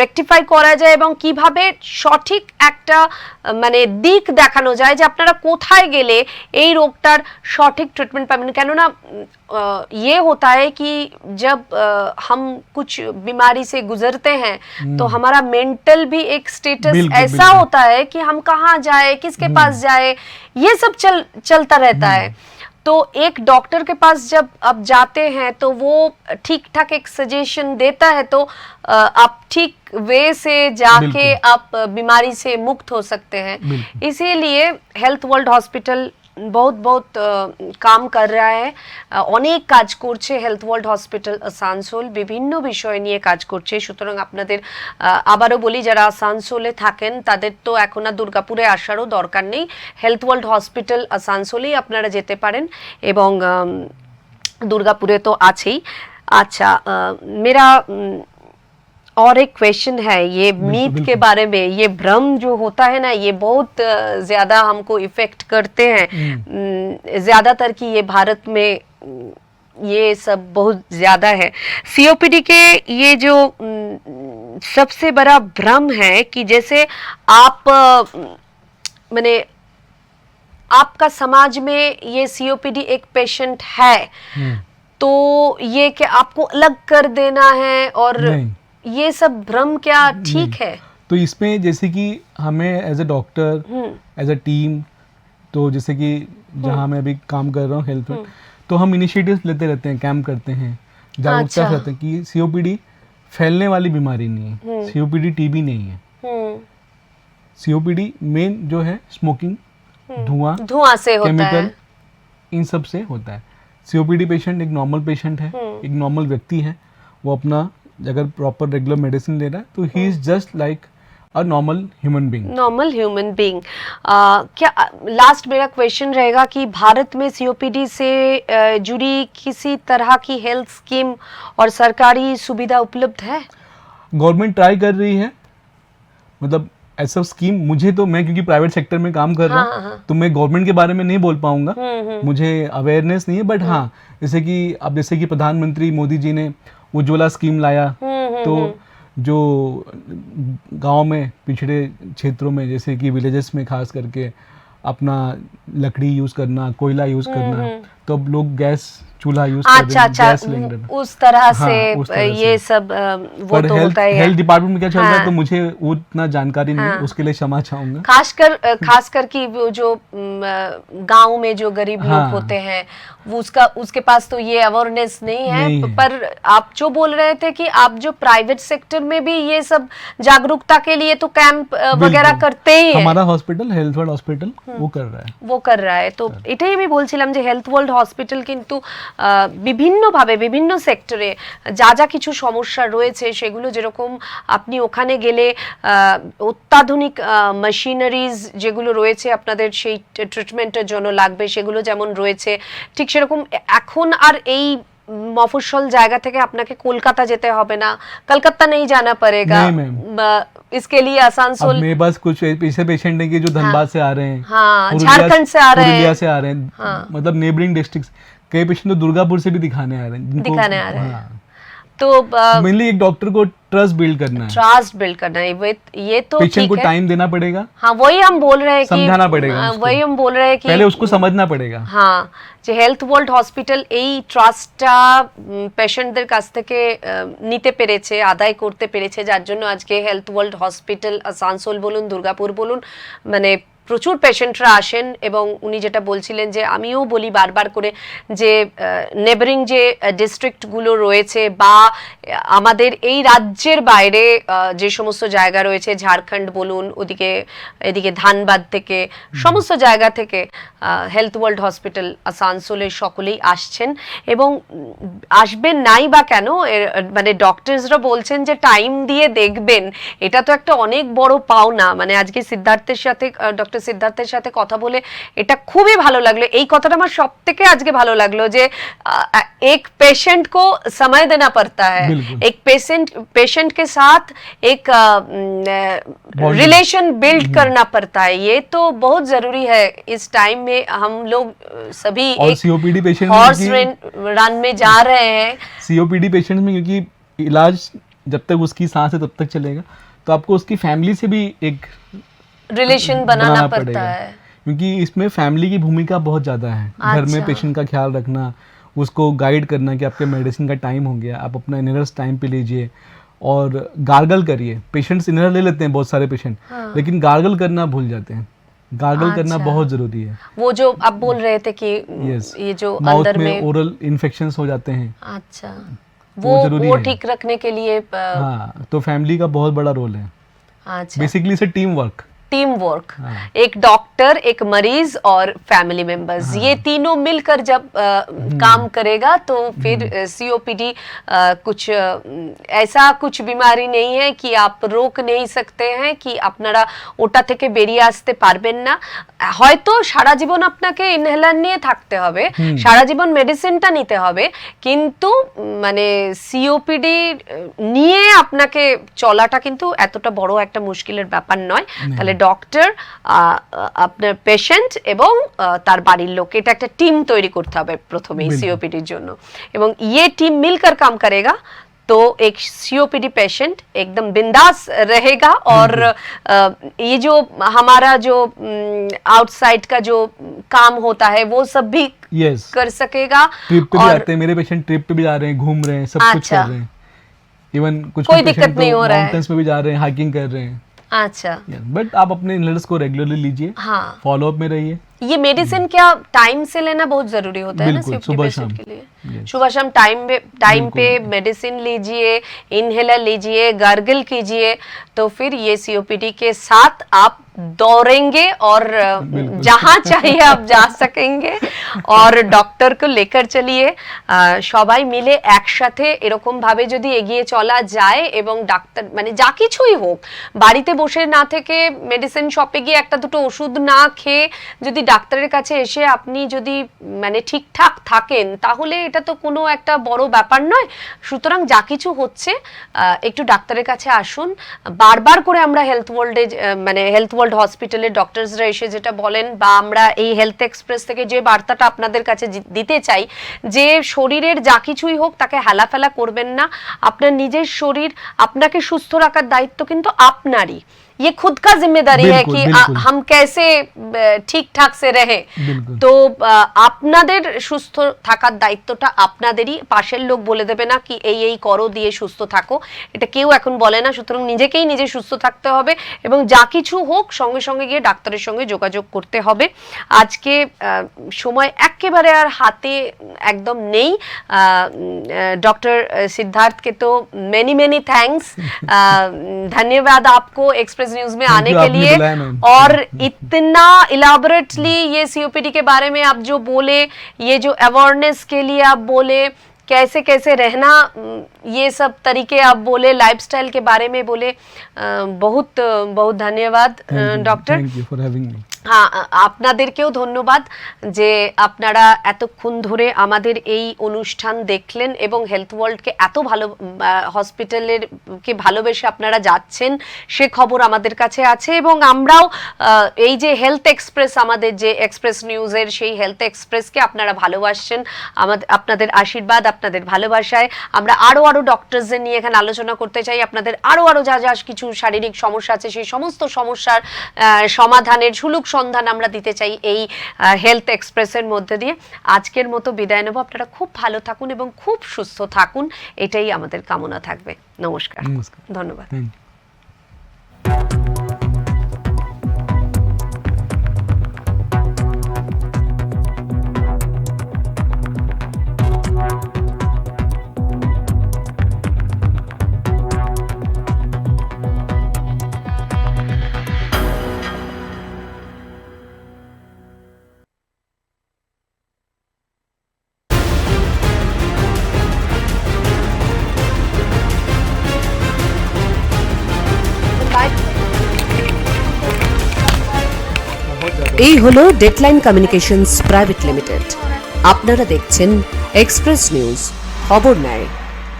রেকটিফাই করা যায় এবং কিভাবে সঠিক একটা মানে দিক দেখানো যায় যে আপনারা কোথায় গেলে এই রোগটার সঠিক ট্রিটমেন্ট পাবেন। কেননা ये होता है कि जब हम कुछ बीमारी से गुजरते हैं तो हमारा मेंटल भी एक स्टेटस ऐसा होता है कि हम कहाँ जाए, किसके पास जाए, ये सब चलता रहता है। तो एक डॉक्टर के पास जब आप जाते हैं तो वो ठीक ठाक एक सजेशन देता है, तो आप ठीक वे से जाके आप बीमारी से मुक्त हो सकते हैं। इसीलिए हेल्थ वर्ल्ड हॉस्पिटल बहुत কাম कर रहा है, অনেক কাজ করছে হেলথ ওয়ার্ল্ড হসপিটাল আসানসোল, বিভিন্ন বিষয় নিয়ে কাজ করছে। সুতরাং আপনাদের আবারও বলি, যারা আসানসোলে থাকেন তাদের তো এখন আর দুর্গাপুরে আসারও দরকার নেই, হেলথ ওয়ার্ল্ড হসপিটাল আসানসোলেই আপনারা যেতে পারেন এবং দুর্গাপুরে তো আছেই। আচ্ছা, मेरा और एक क्वेश्चन है, ये मीथ के बारे में, ये भ्रम जो होता है ना, ये बहुत ज्यादा हमको इफेक्ट करते हैं, ज्यादातर कि ये भारत में ये सब बहुत ज्यादा है। सीओपीडी के ये जो सबसे बड़ा भ्रम है कि जैसे आप माने आपका समाज में ये सीओपीडी एक पेशेंट है, तो ये कि आपको अलग कर देना है, और ये सब भ्रम क्या ठीक है? तो इसमें जैसे कि हमें as a doctor, as a team, तो जैसे कि जहाँ मैं अभी काम कर रहा हूँ हेल्थ में, तो हम इनिशिएटिव्स लेते रहते हैं, कैंप करते हैं, जागरूकता करते हैं कि सीओपीडी फैलने वाली बीमारी नहीं है, सीओपीडी टीबी नहीं है। सीओपीडी मेन जो है स्मोकिंग, धुआं से होता केमिकल, है, इन सब से होता है। सीओपीडी पेशेंट एक नॉर्मल पेशेंट है, एक नॉर्मल व्यक्ति है, वो अपना अगर प्रॉपर रेगुलर मेडिसिन ले रहा है तो he is just like a normal human being. Normal human being. क्या लास्ट मेरा क्वेश्चन रहेगा कि भारत में सीओपीडी से जुड़ी किसी तरह की हेल्थ स्कीम और सरकारी सुविधा उपलब्ध है? गवर्नमेंट ट्राई कर रही है, मतलब ऐसा स्कीम मुझे तो, मैं क्योंकि प्राइवेट सेक्टर में काम कर रहा हूँ, हाँ। तो मैं गवर्नमेंट के बारे में नहीं बोल पाऊंगा, मुझे अवेयरनेस नहीं है। बट हाँ, जैसे कि प्रधानमंत्री मोदी जी ने उज्ज्वला स्कीम लाया, तो जो गांव में पिछड़े क्षेत्रों में, जैसे कि विलेजेस में खास करके अपना लकड़ी यूज करना, कोयला यूज करना, तो अब लोग गैस चूल्हा यूज कर रहे हैं, गैस सिलेंडर। उस तरह हाँ, से उस तरह ये से। सब वो पर तो होता है। हेल्थ डिपार्टमेंट में क्या चल रहा है हाँ। तो मुझे उतना जानकारी नहीं है, उसके लिए क्षमा चाहूंगा। खासकर कि वो जो गांव में जो गरीब लोग हाँ। होते हैं, वो उसके पास तो ये अवेयरनेस नहीं है। नहीं है। पर आप जो बोल रहे थे कि आप जो प्राइवेट सेक्टर में भी ये सब जागरूकता के लिए तो कैंप वगैरह करते ही हैं। हमारा हॉस्पिटल हेल्थ वर्ल्ड हॉस्पिटल वो कर रहा है। তো এটাই আমি বলছিলাম যে হেলথ ওয়ার্ল্ড হসপিটাল কিন্তু বিভিন্নভাবে বিভিন্ন সেক্টরে যা যা কিছু সমস্যা রয়েছে সেগুলো, যেরকম আপনি ওখানে গেলে অত্যাধুনিক মেশিনারিজ যেগুলো রয়েছে আপনাদের সেই ট্রিটমেন্টের জন্য লাগবে সেগুলো যেমন রয়েছে, ঠিক সেরকম এখন আর এই মফস্বল জায়গা থেকে আপনাকে কলকাতা যেতে হবে না, কলকাতা नहीं जाना पड़ेगा। इसके लिए आसानसोल, मेरे पास कुछ ऐसे पेशेंट हैं कि जो धनबाद से आ रहे हैं, हाँ, झारखंड से आ रहे हैं, पुरुलिया से आ रहे हैं, मतलब नेबरिंग डिस्ट्रिक्ट। कई पेशेंट तो दुर्गापुर से भी दिखाने आ रहे हैं। तो मेनली एक डॉक्टर को ट्रस्ट बिल्ड करना है, ये तो पेशेंट को टाइम देना पड़ेगा। हाँ, वही हम बोल रहे हैं कि समझाना पड़ेगा, वही हम बोल रहे हैं कि पहले उसको समझना पड़ेगा। हाँ, যে হেলথ ওয়ার্ল্ড হসপিটাল এই ট্রাস্টটা পেশেন্টদের কাছ থেকে নিতে পেরেছে, আদায় করতে পেরেছে, যার জন্য আজকে হেলথ ওয়ার্ল্ড হসপিটাল আসানসোল বলুন, দুর্গাপুর বলুন, মানে প্রচুর পেশেন্টরা আসেন। এবং উনি যেটা বলছিলেন যে আমিও বলি বারবার করে যে নেবারিং যে ডিস্ট্রিক্টগুলো রয়েছে বা আমাদের এই রাজ্যের বাইরে যে সমস্ত জায়গা রয়েছে, ঝাড়খণ্ড বলুন, এদিকে ধানবাদ থেকে, সমস্ত জায়গা থেকে হেলথ ওয়ার্ল্ড হসপিটাল আসানসোলে সকলেই আসছেন এবং আসবেন নাই বা কেন, মানে ডক্টরসরা বলছেন যে টাইম দিয়ে দেখবেন, এটা তো একটা অনেক বড় পাওনা। মানে আজকে ডক্টর সিদ্ধার্থের সাথে কথা বলে এটা খুবই ভালো লাগলো। এই কথাটা আমার সব থেকে আজকে ভালো লাগলো যে एक पेशेंट को समय देना पड़ता है, एक पेशेंट के साथ एक रिलेशन बिल्ड करना पड़ता है। ये तो बहुत जरूरी है इस टाइम में। हम लोग सभी एक सीओपीडी पेशेंट हॉर्स रन में जा रहे हैं। सीओपीडी पेशेंट में क्योंकि इलाज जब तक उसकी सांस है तब तक चलेगा, तो आपको उसकी फैमिली से भी एक रिलेशन बनाना पड़ता है, क्योंकि इसमें फैमिली की भूमिका बहुत ज़्यादा है। घर में पेशेंट का ख्याल रखना, उसको गाइड करना कि आपके मेडिसिन का टाइम हो गया, आप अपना इनरस टाइम पे लीजिए और गार्गल करिए। पेशेंट्स इनर ले लेते हैं बहुत सारे पेशेंट, लेकिन गार्गल करना भूल जाते हैं। गार्गल करना बहुत जरूरी है। वो जो आप बोल रहे थे कि ये जो माउथ अंदर में ओरल इन्फेक्शंस हो जाते हैं, अच्छा, वो ठीक रखने के लिए हाँ, तो फैमिली का बहुत बड़ा रोल है। अच्छा, बेसिकली से टीम वर्क, एक डॉक्टर, एक मरीज और फैमिली मेंबर्स, ये तीनों मिलकर जब काम करेगा तो फिर सीओपीडी कुछ ऐसा कुछ बीमारी नहीं है कि आप रोक नहीं सकते हैं कि আপনারা ওটা থেকে বেরিয়ে আসতে পারবেন না। হয়তো সারা জীবন আপনাকে ইনহেলার নিয়ে থাকতে হবে, সারা জীবন মেডিসিনটা নিতে হবে, কিন্তু মানে সিওপিডি নিয়ে আপনাকে চলাটা কিন্তু এতটা বড় একটা মুশকিলের ব্যাপার নয়। তাহলে ডক্টর, আপনার পেশেন্ট এবং তার বাড়ির লোক, এটা একটা টিম তৈরি করতে হবে প্রথমেই सीओपीडी জন্য। এবং ये टीम मिलकर काम करेगा तो एक सीओपीडी पेशेंट एकदम बिंदास रहेगा और ये जो हमारा जो आउटसाइड का जो काम होता है वो सब भी कर सकेगा। ट्रिप पे भी आते हैं मेरे पेशेंट, ट्रिप पे भी जा रहे हैं, घूम रहे हैं, सब कुछ कर रहे हैं। इवन कुछ कोई दिक्कत नहीं हो रहा है, माउंटेन्स में भी जा रहे हैं, हाइकिंग कर रहे हैं। अच्छा, बट आप अपने इनहेलर्स को रेगुलरली लीजिए, फॉलो अप में रहिए। ये मेडिसिन क्या टाइम से लेना बहुत जरूरी होता है ना बिल्कुल, सुबह शाम के लिए? Yes. सुबह शाम टाइम पे बिल्कुल। मेडिसिन लीजिए, इनहेलर लीजिए, गार्गल कीजिए, तो फिर ये सीओपीडी के साथ आप दौड़ेंगे और बिल्कुल। जहां चाहिए आप जा सकेंगे। और ডক্টর को लेकर चलिए, সবাই মিলে একসাথে এরকম ভাবে যদি এগিয়ে চলা যায় এবং ডাক্তার মানে যা কিছুই হোক বাড়িতে বসে না থেকে মেডিসিন শপে গিয়ে একটা দুটো ওষুধ না খেয়ে যদি ডাক্তারের কাছে এসে আপনি যদি মানে ঠিকঠাক থাকেন তাহলে এটা তো কোনো একটা বড় ব্যাপার নয়। সুতরাং যা কিছু হচ্ছে একটু ডাক্তারের কাছে আসুন। বারবার করে আমরা হেলথ ওয়ার্ল্ডে মানে হেলথ ওয়ার্ল্ড হসপিটালের ডক্টরসরা এসে যেটা বলেন বা আমরা এই হেলথ এক্সপ্রেস থেকে যে বার্তাটা আপনাদের কাছে দিতে চাই যে শরীরের যা কিছুই হোক তাকে হেলাফেলা করবেন না। আপনার নিজের শরীর আপনাকে সুস্থ রাখার দায়িত্ব কিন্তু আপনারই। ये खुद का जिम्मेदारी है कि बिल्कुल। हम कैसे ঠিক ঠাক সে রহে। बिल्कुल। তো আপনাদের সুস্থ থাকার দায়িত্বটা আপনাদেরই, পাশের লোক বলে দেবে না কি এই করো দিয়ে সুস্থ থাকো, এটা কেউ এখন বলে না। সুতরাং নিজেকেই নিজে সুস্থ থাকতে হবে এবং যা কিছু হোক সঙ্গে সঙ্গে গিয়ে ডাক্তারের সঙ্গে যোগাযোগ করতে হবে। আজকে সময় একেবারে আর হাতে একদম নেই। डॉक्टर सिद्धार्थ के तो मेनी थैंक्स, धन्यवाद आपको एक्सप्रेस न्यूज में आने के लिए और इतना इलाबोरेटली ये सीओपीडी के बारे में आप जो बोले, ये जो अवेयरनेस के लिए आप बोले, कैसे कैसे रहना, ये सब तरीके आप बोले, लाइफस्टाइल के बारे में बोले, बहुत बहुत धन्यवाद doctor. Thank you for having me. হ্যাঁ, আপনাদেরকেও ধন্যবাদ যে আপনারা এতক্ষণ ধরে আমাদের এই অনুষ্ঠান দেখলেন এবং হেলথ ওয়ার্ল্ডকে এত ভালো হসপিটালের কে ভালোবেসে আপনারা যাচ্ছেন সে খবর আমাদের কাছে আছে এবং আমরাও এই যে হেলথ এক্সপ্রেস আমাদের যে এক্সপ্রেস নিউজের সেই হেলথ এক্সপ্রেসকে আপনারা ভালোবাসছেন। আপনাদের আশীর্বাদ, আপনাদের ভালোবাসায় আমরা আরও ডক্টরসদের নিয়ে এখানে আলোচনা করতে চাই। আপনাদের আরও যা কিছু শারীরিক সমস্যা আছে সেই সমস্ত সমস্যার সমাধানের সুলুক সন্ধান আমরা দিতে চাই এই হেলথ এক্সপ্রেসের মধ্যে দিয়ে। আজকের মতো বিদায় নেব। আপনারা খুব ভালো থাকুন এবং খুব সুস্থ থাকুন, এটাই আমাদের কামনা থাকবে। নমস্কার, নমস্কার, ধন্যবাদ। Thank you. এই হলো ডেডলাইন কমিউনিকেশনস প্রাইভেট লিমিটেড। আপনারা দেখছেন এক্সপ্রেস নিউজ, খবর নেয়,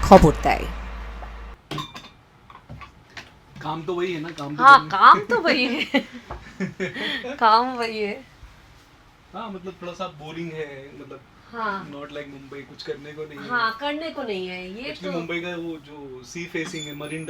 খবর দেয়। काम तो वही है ना, काम तो हाँ, काम तो वही है। काम वही है। हाँ मतलब थोड़ा सा बोरिंग है, मतलब हाँ नॉट लाइक मुंबई, कुछ करने को नहीं है। हाँ, करने को नहीं है ये एक्चुअली तो। मुंबई का वो जो सी फेसिंग है, मरीन